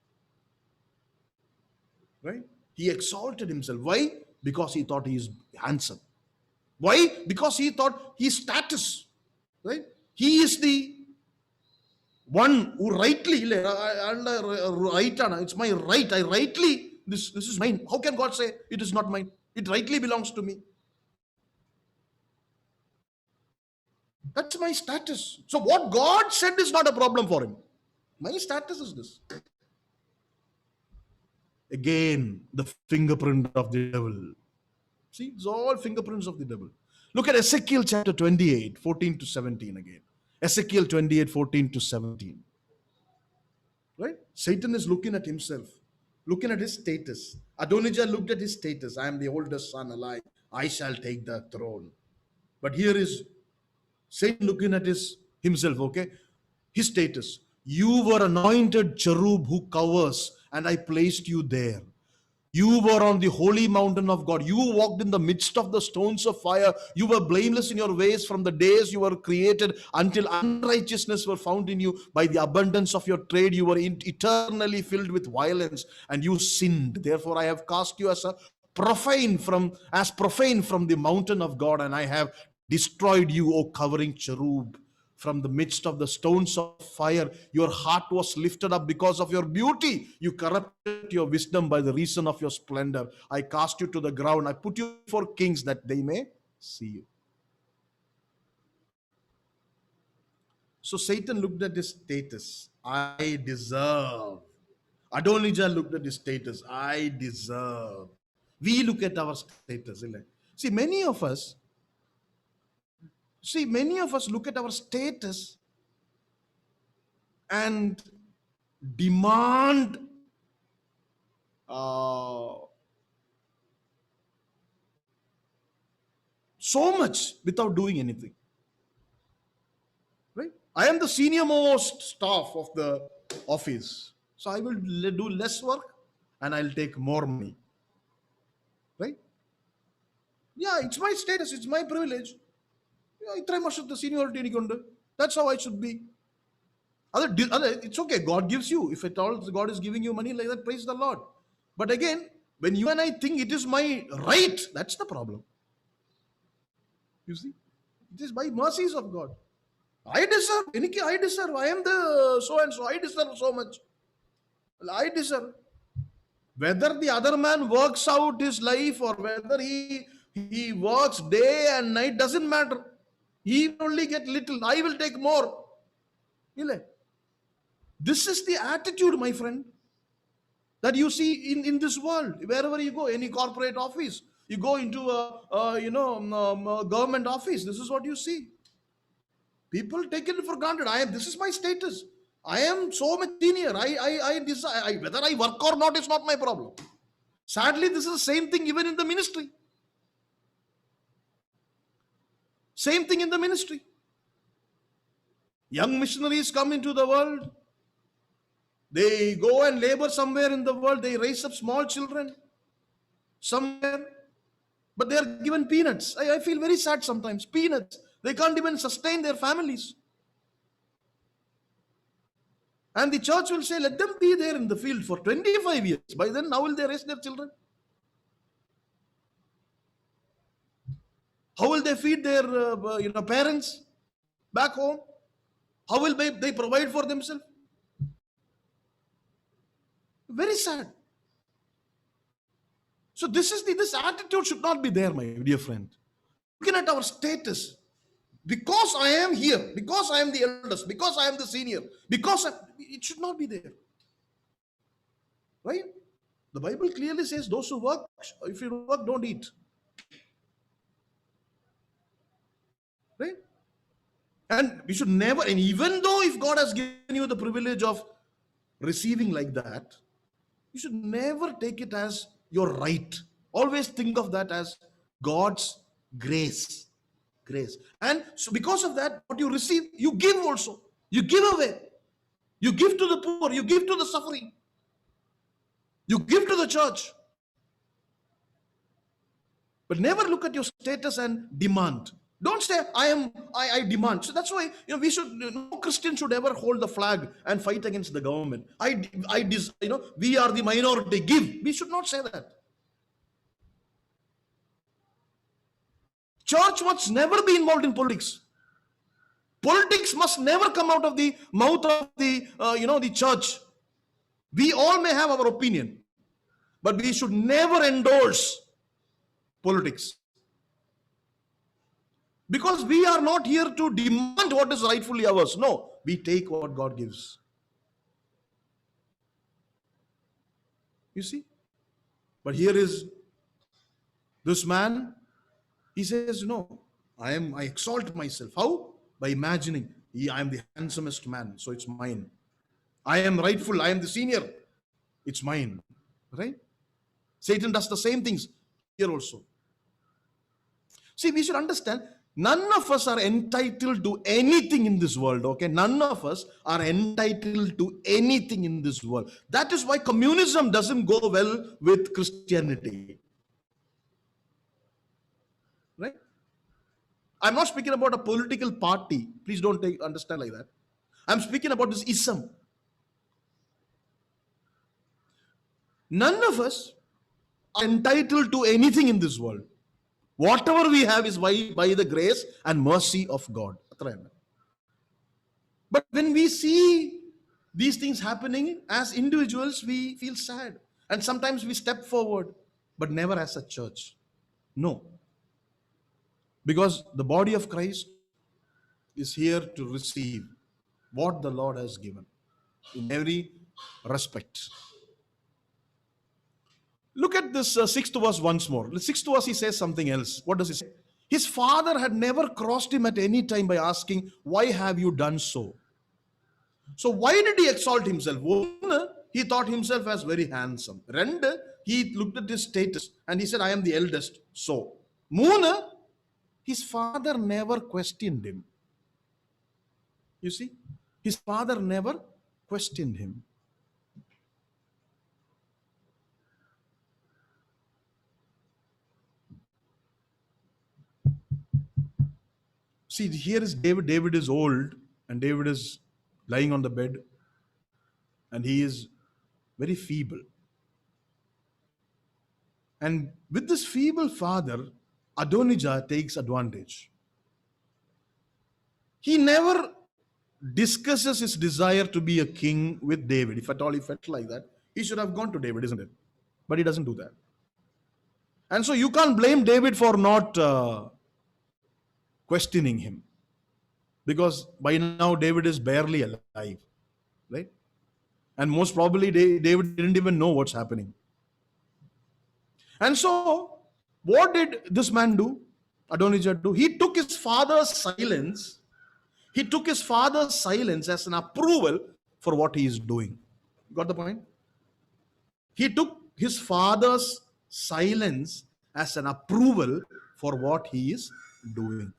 Right? He exalted himself. Why? Because he thought he is handsome. Why? Because he thought his status. Right? He is the one who rightly, it's my right. I rightly, this is mine. How can God say it is not mine? It rightly belongs to me. That's my status. So what God said is not a problem for him. My status is this. Again, the fingerprint of the devil. See, it's all fingerprints of the devil. Look at Ezekiel chapter 28, 14 to 17 again. Ezekiel 28, 14 to 17. Right? Satan is looking at himself, looking at his status. Adonijah looked at his status. I am the oldest son alive. I shall take the throne. But here is Satan looking at himself, okay? His status. You were anointed cherub who covers, and I placed you there. You were on the holy mountain of God. You walked in the midst of the stones of fire. You were blameless in your ways from the days you were created until unrighteousness were found in you. By the abundance of your trade, you were eternally filled with violence, and you sinned. Therefore, I have cast you as profane from the mountain of God, and I have destroyed you, O covering cherub. From the midst of the stones of fire, your heart was lifted up because of your beauty. You corrupted your wisdom by the reason of your splendor. I cast you to the ground. I put you for kings that they may see you. So Satan looked at his status. I deserve. Adonijah looked at his status. I deserve. We look at our status. See, many of us look at our status and demand so much without doing anything. Right? I am the senior most staff of the office. So I will do less work and I'll take more money. Right? Yeah, it's my status, it's my privilege. That's how I should be. It's okay. God gives you. If at all God is giving you money like that, praise the Lord. But again, when you and I think it is my right, that's the problem. You see, it is by mercies of God. I deserve. I deserve. I am the so and so. I deserve so much. I deserve. Whether the other man works out his life or whether he works day and night doesn't matter. He will only get little. I will take more. This is the attitude, my friend, that you see in this world. Wherever you go, any corporate office, you go into a government office, this is what you see. People take it for granted. This is my status. I am so much senior. I decide whether I work or not is not my problem. Sadly, this is the same thing even in the ministry. Same thing in the ministry. Young missionaries come into the world. They go and labor somewhere in the world. They raise up small children somewhere. But they are given peanuts. I feel very sad sometimes. Peanuts. They can't even sustain their families. And the church will say, let them be there in the field for 25 years. By then, how will they raise their children? How will they feed their parents back home? How will they provide for themselves? Very sad. So this attitude should not be there, my dear friend. looking at our status. Because I am here, because I am the eldest, because I am the senior, it should not be there. Right? The Bible clearly says those who work, if you work, don't eat. Right? And we should never, and even though if God has given you the privilege of receiving like that, you should never take it as your right. Always think of that as God's grace. Grace. And so because of that, what you receive, you give also. You give away. You give to the poor. You give to the suffering. You give to the church. But never look at your status and demand. Don't say, I demand. So that's why no Christian should ever hold the flag and fight against the government. We are the minority. Give. We should not say that. Church must never be involved in politics. Politics must never come out of the mouth of the church. We all may have our opinion, but we should never endorse politics. Because we are not here to demand what is rightfully ours. No, we take what God gives. You see? But here is this man. He says, no, I exalt myself. How? By imagining, I am the handsomest man, so it's mine. I am rightful, I am the senior, it's mine. Right? Satan does the same things here also. See, we should understand, none of us are entitled to anything in this world, okay? None of us are entitled to anything in this world. That is why communism doesn't go well with Christianity. Right? I'm not speaking about a political party. Please don't understand like that. I'm speaking about this ism. None of us are entitled to anything in this world. Whatever we have is by the grace and mercy of God. But when we see these things happening as individuals, we feel sad. And sometimes we step forward, but never as a church. No. Because the body of Christ is here to receive what the Lord has given in every respect. Look at this 6th verse once more. The 6th verse, he says something else. What does he say? His father had never crossed him at any time by asking, why have you done so? So why did he exalt himself? One, he thought himself as very handsome. Two, he looked at his status and he said, I am the eldest. So, Moon, his father never questioned him. You see, his father never questioned him. See, here is David. David is old and David is lying on the bed and he is very feeble. And with this feeble father, Adonijah takes advantage. He never discusses his desire to be a king with David. If at all he felt like that, he should have gone to David, isn't it? But he doesn't do that. And so you can't blame David for not questioning him. Because by now David is barely alive. Right? And most probably David didn't even know what's happening. And so, what did this man do? Adonijah do? He took his father's silence. He took his father's silence as an approval for what he is doing. Got the point? He took his father's silence as an approval for what he is doing.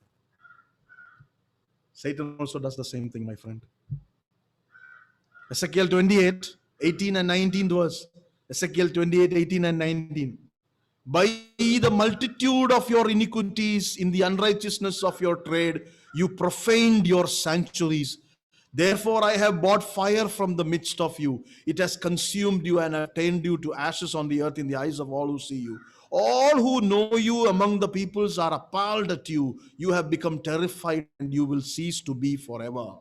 Satan also does the same thing, my friend. Ezekiel 28, 18 and 19 verse. Ezekiel 28, 18 and 19. By the multitude of your iniquities in the unrighteousness of your trade, you profaned your sanctuaries. Therefore I have brought fire from the midst of you. It has consumed you and turned you to ashes on the earth in the eyes of all who see you. All who know you among the peoples are appalled at you. You have become terrified and you will cease to be forever.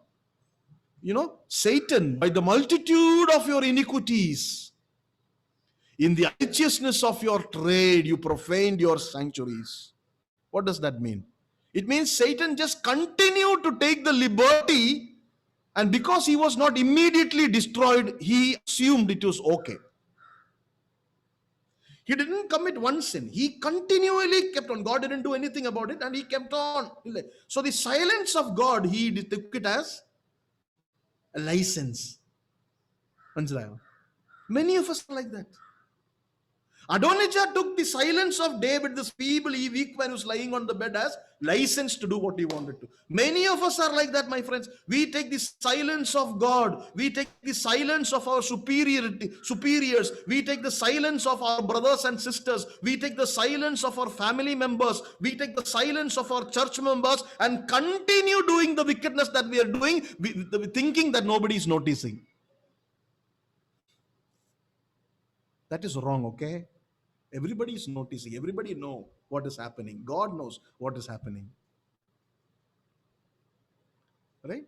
You know, Satan, by the multitude of your iniquities, in the righteousness of your trade, you profaned your sanctuaries. What does that mean? It means Satan just continued to take the liberty, and because he was not immediately destroyed, he assumed it was okay. He didn't commit one sin. He continually kept on. God didn't do anything about it, and he kept on. So the silence of God, he took it as a license. Many of us are like that. Adonijah took the silence of David, this feeble, weak man who's lying on the bed, as license to do what he wanted to. Many of us are like that, my friends. We take the silence of God. We take the silence of our superiors. We take the silence of our brothers and sisters. We take the silence of our family members. We take the silence of our church members and continue doing the wickedness that we are doing, thinking that nobody is noticing. That is wrong, okay? Everybody is noticing. Everybody knows what is happening. God knows what is happening. Right?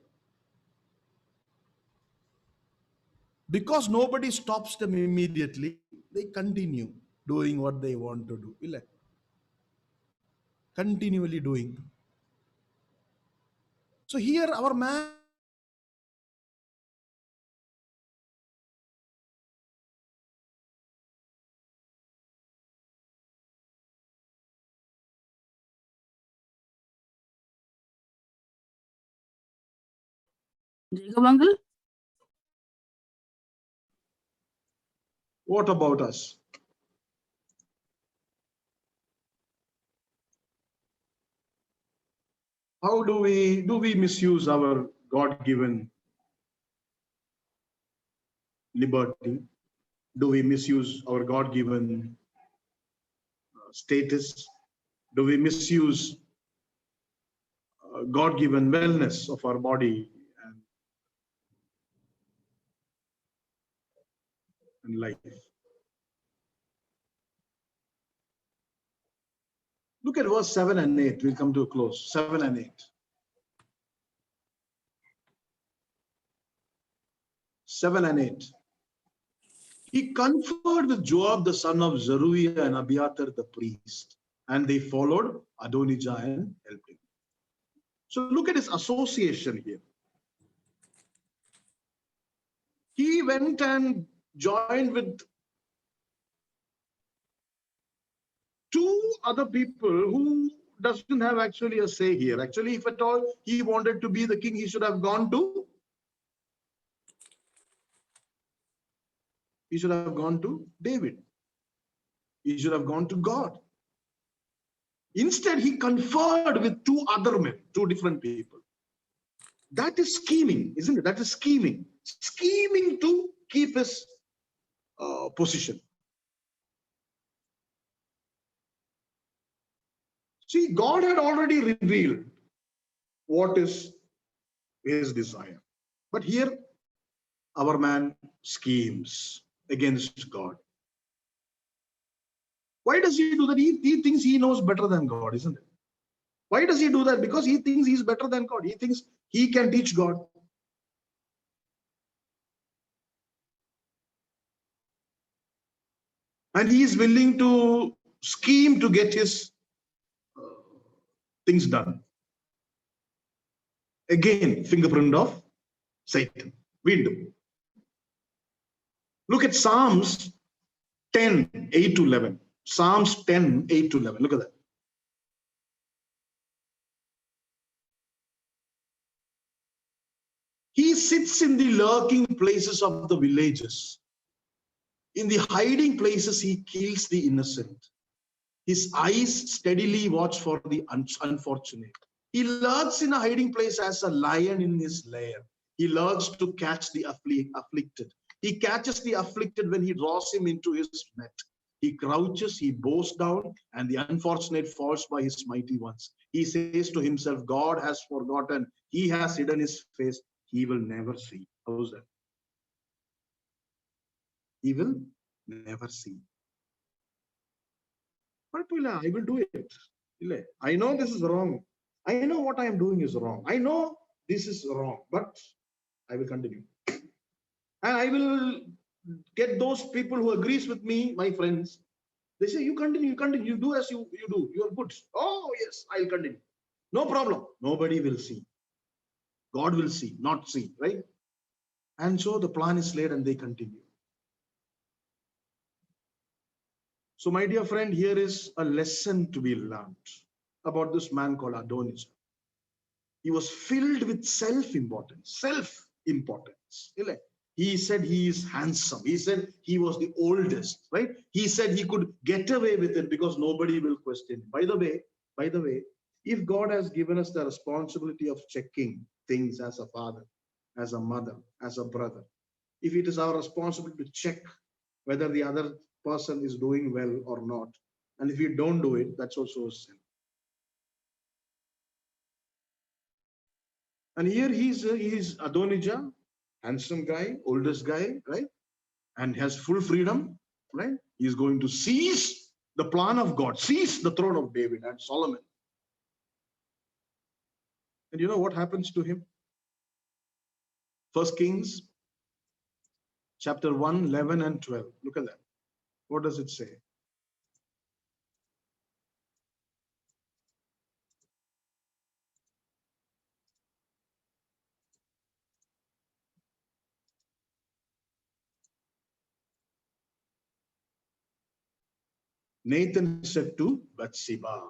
Because nobody stops them immediately, they continue doing what they want to do. Continually doing. So here our man Jacob uncle? What about us? How do we misuse our God-given liberty? Do we misuse our God-given status? Do we misuse God-given wellness of our body and life? Look at verse 7 and 8. We'll come to a close. 7 and 8. 7 and 8. He conferred with Joab the son of Zeruiah and Abiathar the priest, and they followed Adonijah and helped him. So look at his association here. He went and joined with two other people who doesn't have actually a say here. Actually, if at all he wanted to be the king, he should have gone to David. He should have gone to God. Instead, he conferred with two other men, two different people. That is scheming, isn't it? That is scheming. Scheming to keep his position. See, God had already revealed what is his desire. But here, our man schemes against God. Why does he do that? He thinks he knows better than God, isn't it? Why does he do that? Because he thinks he's better than God. He thinks he can teach God. And he is willing to scheme to get his things done. Again, fingerprint of Satan. Window. Look at Psalms 10, 8 to 11. Psalms 10, 8 to 11. Look at that. He sits in the lurking places of the villages. In the hiding places, he kills the innocent. His eyes steadily watch for the unfortunate. He lurks in a hiding place as a lion in his lair. He lurks to catch the afflicted. He catches the afflicted when he draws him into his net. He crouches, he bows down, and the unfortunate falls by his mighty ones. He says to himself, God has forgotten. He has hidden his face. He will never see. How's that? He will never see. But I will do it. I know this is wrong. I know what I am doing is wrong. I know this is wrong, but I will continue. And I will get those people who agrees with me, my friends, They say, you continue, you do as you do. You are good. Oh, yes, I'll continue. No problem. Nobody will see. God will see, not see, right? And so the plan is laid and they continue. So, my dear friend, here is a lesson to be learned about this man called Adonijah. He was filled with self-importance. He said he is handsome. He said he was the oldest, right? He said he could get away with it because nobody will question him. By the way, if God has given us the responsibility of checking things as a father, as a mother, as a brother, if it is our responsibility to check whether the other person is doing well or not, and if you don't do it, that's also a sin. And here he's Adonijah, handsome guy, oldest guy, right? And has full freedom, right? He's going to seize the plan of God, seize the throne of David and Solomon. And you know what happens to him? 1 Kings chapter 1, 11 and 12. Look at that. What does it say? Nathan said to Bathsheba,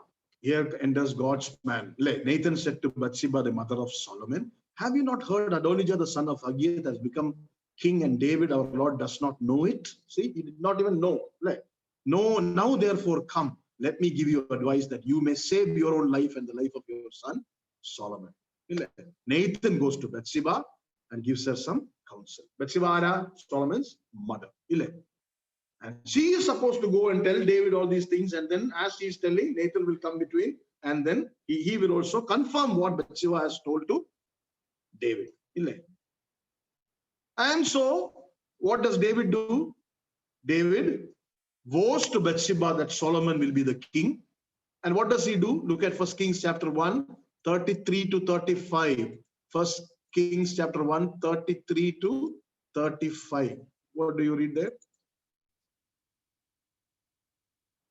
here enters God's man. Nathan said to Bathsheba, the mother of Solomon, have you not heard Adonijah, the son of Haggith, has become king, and David, our Lord, does not know it? See, he did not even know. No, now therefore come, let me give you advice that you may save your own life and the life of your son, Solomon. Nathan goes to Bathsheba and gives her some counsel. Bathsheba, Solomon's mother. And she is supposed to go and tell David all these things. And then as she is telling, Nathan will come between. And then he will also confirm what Bathsheba has told to David. And so what does David do? David vows to Bathsheba that Solomon will be the king. And what does he do? Look at 1 Kings chapter 1, 33 to 35. 1 Kings chapter 1, 33 to 35. What do you read there?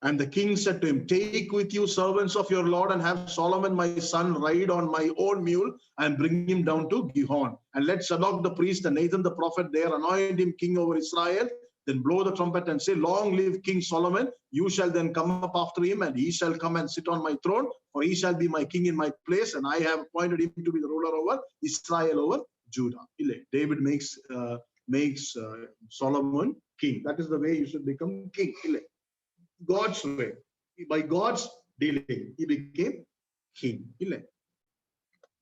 And the king said to him, take with you servants of your Lord and have Solomon my son ride on my own mule and bring him down to Gihon. And let Zadok the priest and Nathan the prophet there anoint him king over Israel. Then blow the trumpet and say, long live King Solomon. You shall then come up after him, and he shall come and sit on my throne, for he shall be my king in my place, and I have appointed him to be the ruler over Israel, over Judah. David makes Solomon king. That is the way you should become king. God's way. By God's dealing, he became king.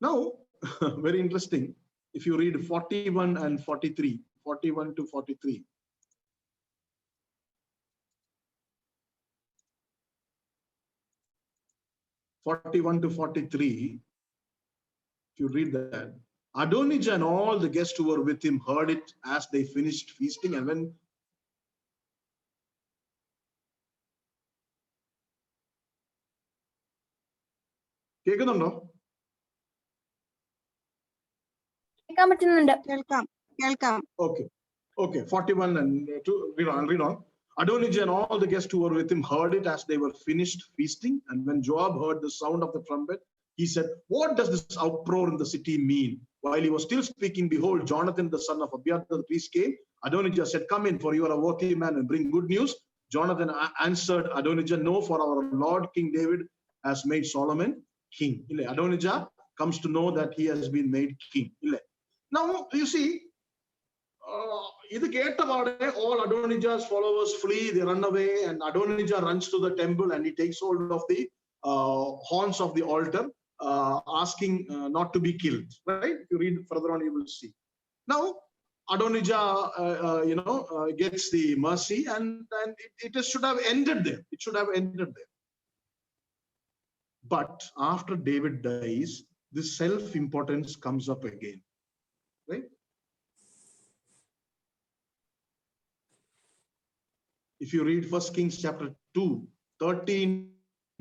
Now, very interesting. If you read 41 and 43, 41 to 43. To 43, if you read that, Adonijah and all the guests who were with him heard it as they finished feasting, and when കേൾക്കുന്നുണ്ടോ? Okay, 41 and 2, read on. Adonijah and all the guests who were with him heard it as they were finished feasting, and when Joab heard the sound of the trumpet, he said, what does this uproar in the city mean? While he was still speaking, behold, Jonathan the son of Abiathar the priest came. Adonijah said, come in, for you are a worthy man and bring good news. Jonathan answered Adonijah, no, for our Lord King David has made Solomon king. Adonijah comes to know that he has been made king. Now, you see, all Adonijah's followers flee, they run away, and Adonijah runs to the temple and he takes hold of the horns of the altar, asking not to be killed. Right? If you read further on, you will see. Now, Adonijah, gets the mercy, and it should have ended there. It should have ended there. But after David dies, this self-importance comes up again. Right? If you read 1 Kings chapter 2, 13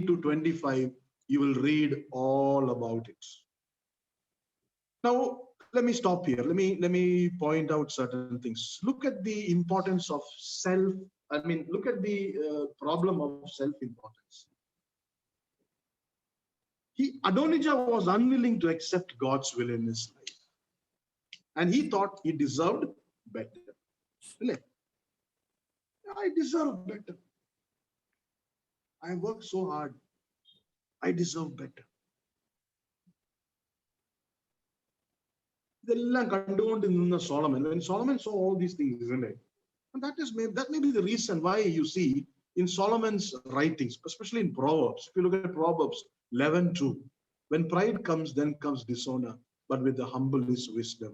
to 25, you will read all about it. Now, let me stop here. Let me point out certain things. Look at the importance of I mean, look at the problem of self-importance. Adonijah was unwilling to accept God's will in his life. And he thought he deserved better. Really? I deserve better. I worked so hard. I deserve better. ഇതെല്ലാം കണ്ടുകൊണ്ട് നിന്ന Solomon. When Solomon saw all these things, isn't it? And that may be the reason why you see in Solomon's writings, especially in Proverbs, if you look at Proverbs 11:2, when pride comes, then comes dishonor, but with the humble is wisdom.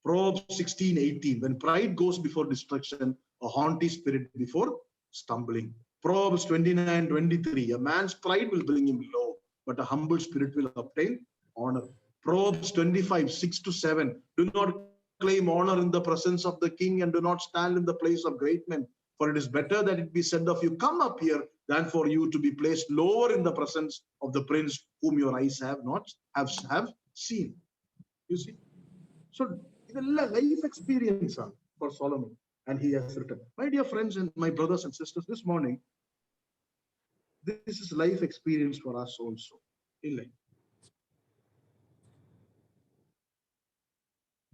Proverbs 16:18, when pride goes before destruction, a haughty spirit before stumbling. Proverbs 29:23, a man's pride will bring him low, but a humble spirit will obtain honor. Proverbs 25:6-7, do not claim honor in the presence of the king and do not stand in the place of great men. For it is better that it be said of you, come up here, than for you to be placed lower in the presence of the prince whom your eyes have seen. You see? So the life experience for Solomon, and he has written. My dear friends and my brothers and sisters, this morning, this is life experience for us also.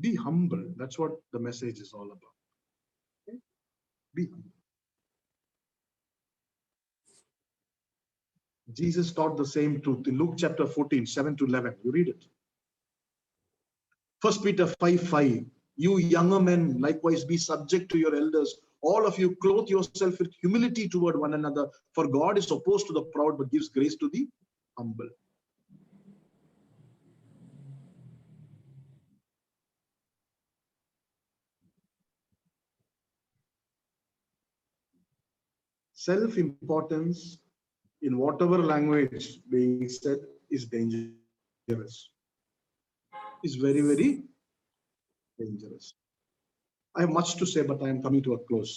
Be humble. That's what the message is all about. Okay? Be humble. Jesus taught the same truth in Luke chapter 14, 7-11. You read it. 1 Peter 5:5. You younger men, likewise be subject to your elders. All of you clothe yourself with humility toward one another. For God is opposed to the proud, but gives grace to the humble. Self-importance, in whatever language being said, is dangerous. Is very, very dangerous. I have much to say, but I am coming to a close.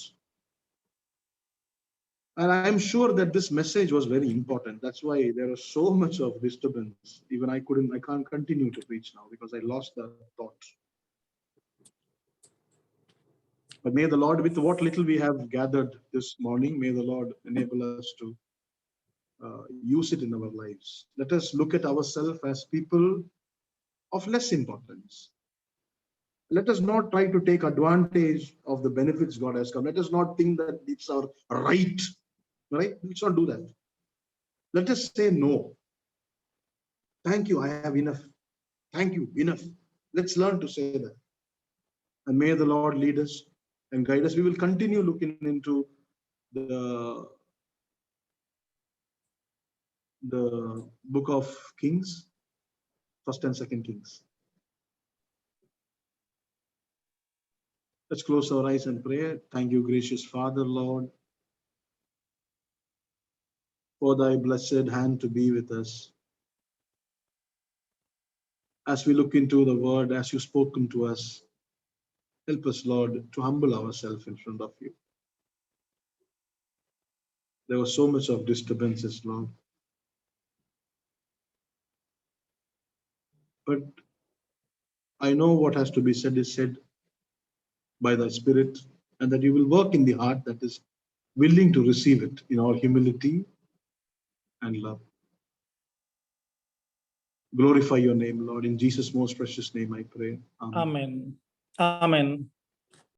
And I am sure that this message was very important. That's why there was so much of disturbance. Even I can't continue to preach now because I lost the thought. But may the Lord, with what little we have gathered this morning, may the Lord enable us to use it in our lives. Let us look at ourselves as people of less importance. Let us not try to take advantage of the benefits God has come. Let us not think that it's our right. Right? Let's not do that. Let us say no. Thank you, I have enough. Thank you, enough. Let's learn to say that. And may the Lord lead us and guide us. We will continue looking into the book of Kings, 1st and 2nd Kings. Let's close our eyes and pray. Thank you, gracious Father, Lord, for thy blessed hand to be with us. As we look into the word, as you've spoken to us, help us, Lord, to humble ourselves in front of you. There was so much of disturbances, Lord. But I know what has to be said is said by thy Spirit, and that you will work in the heart that is willing to receive it in all humility and love. Glorify your name, Lord. In Jesus' most precious name I pray. Amen. Amen. Amen.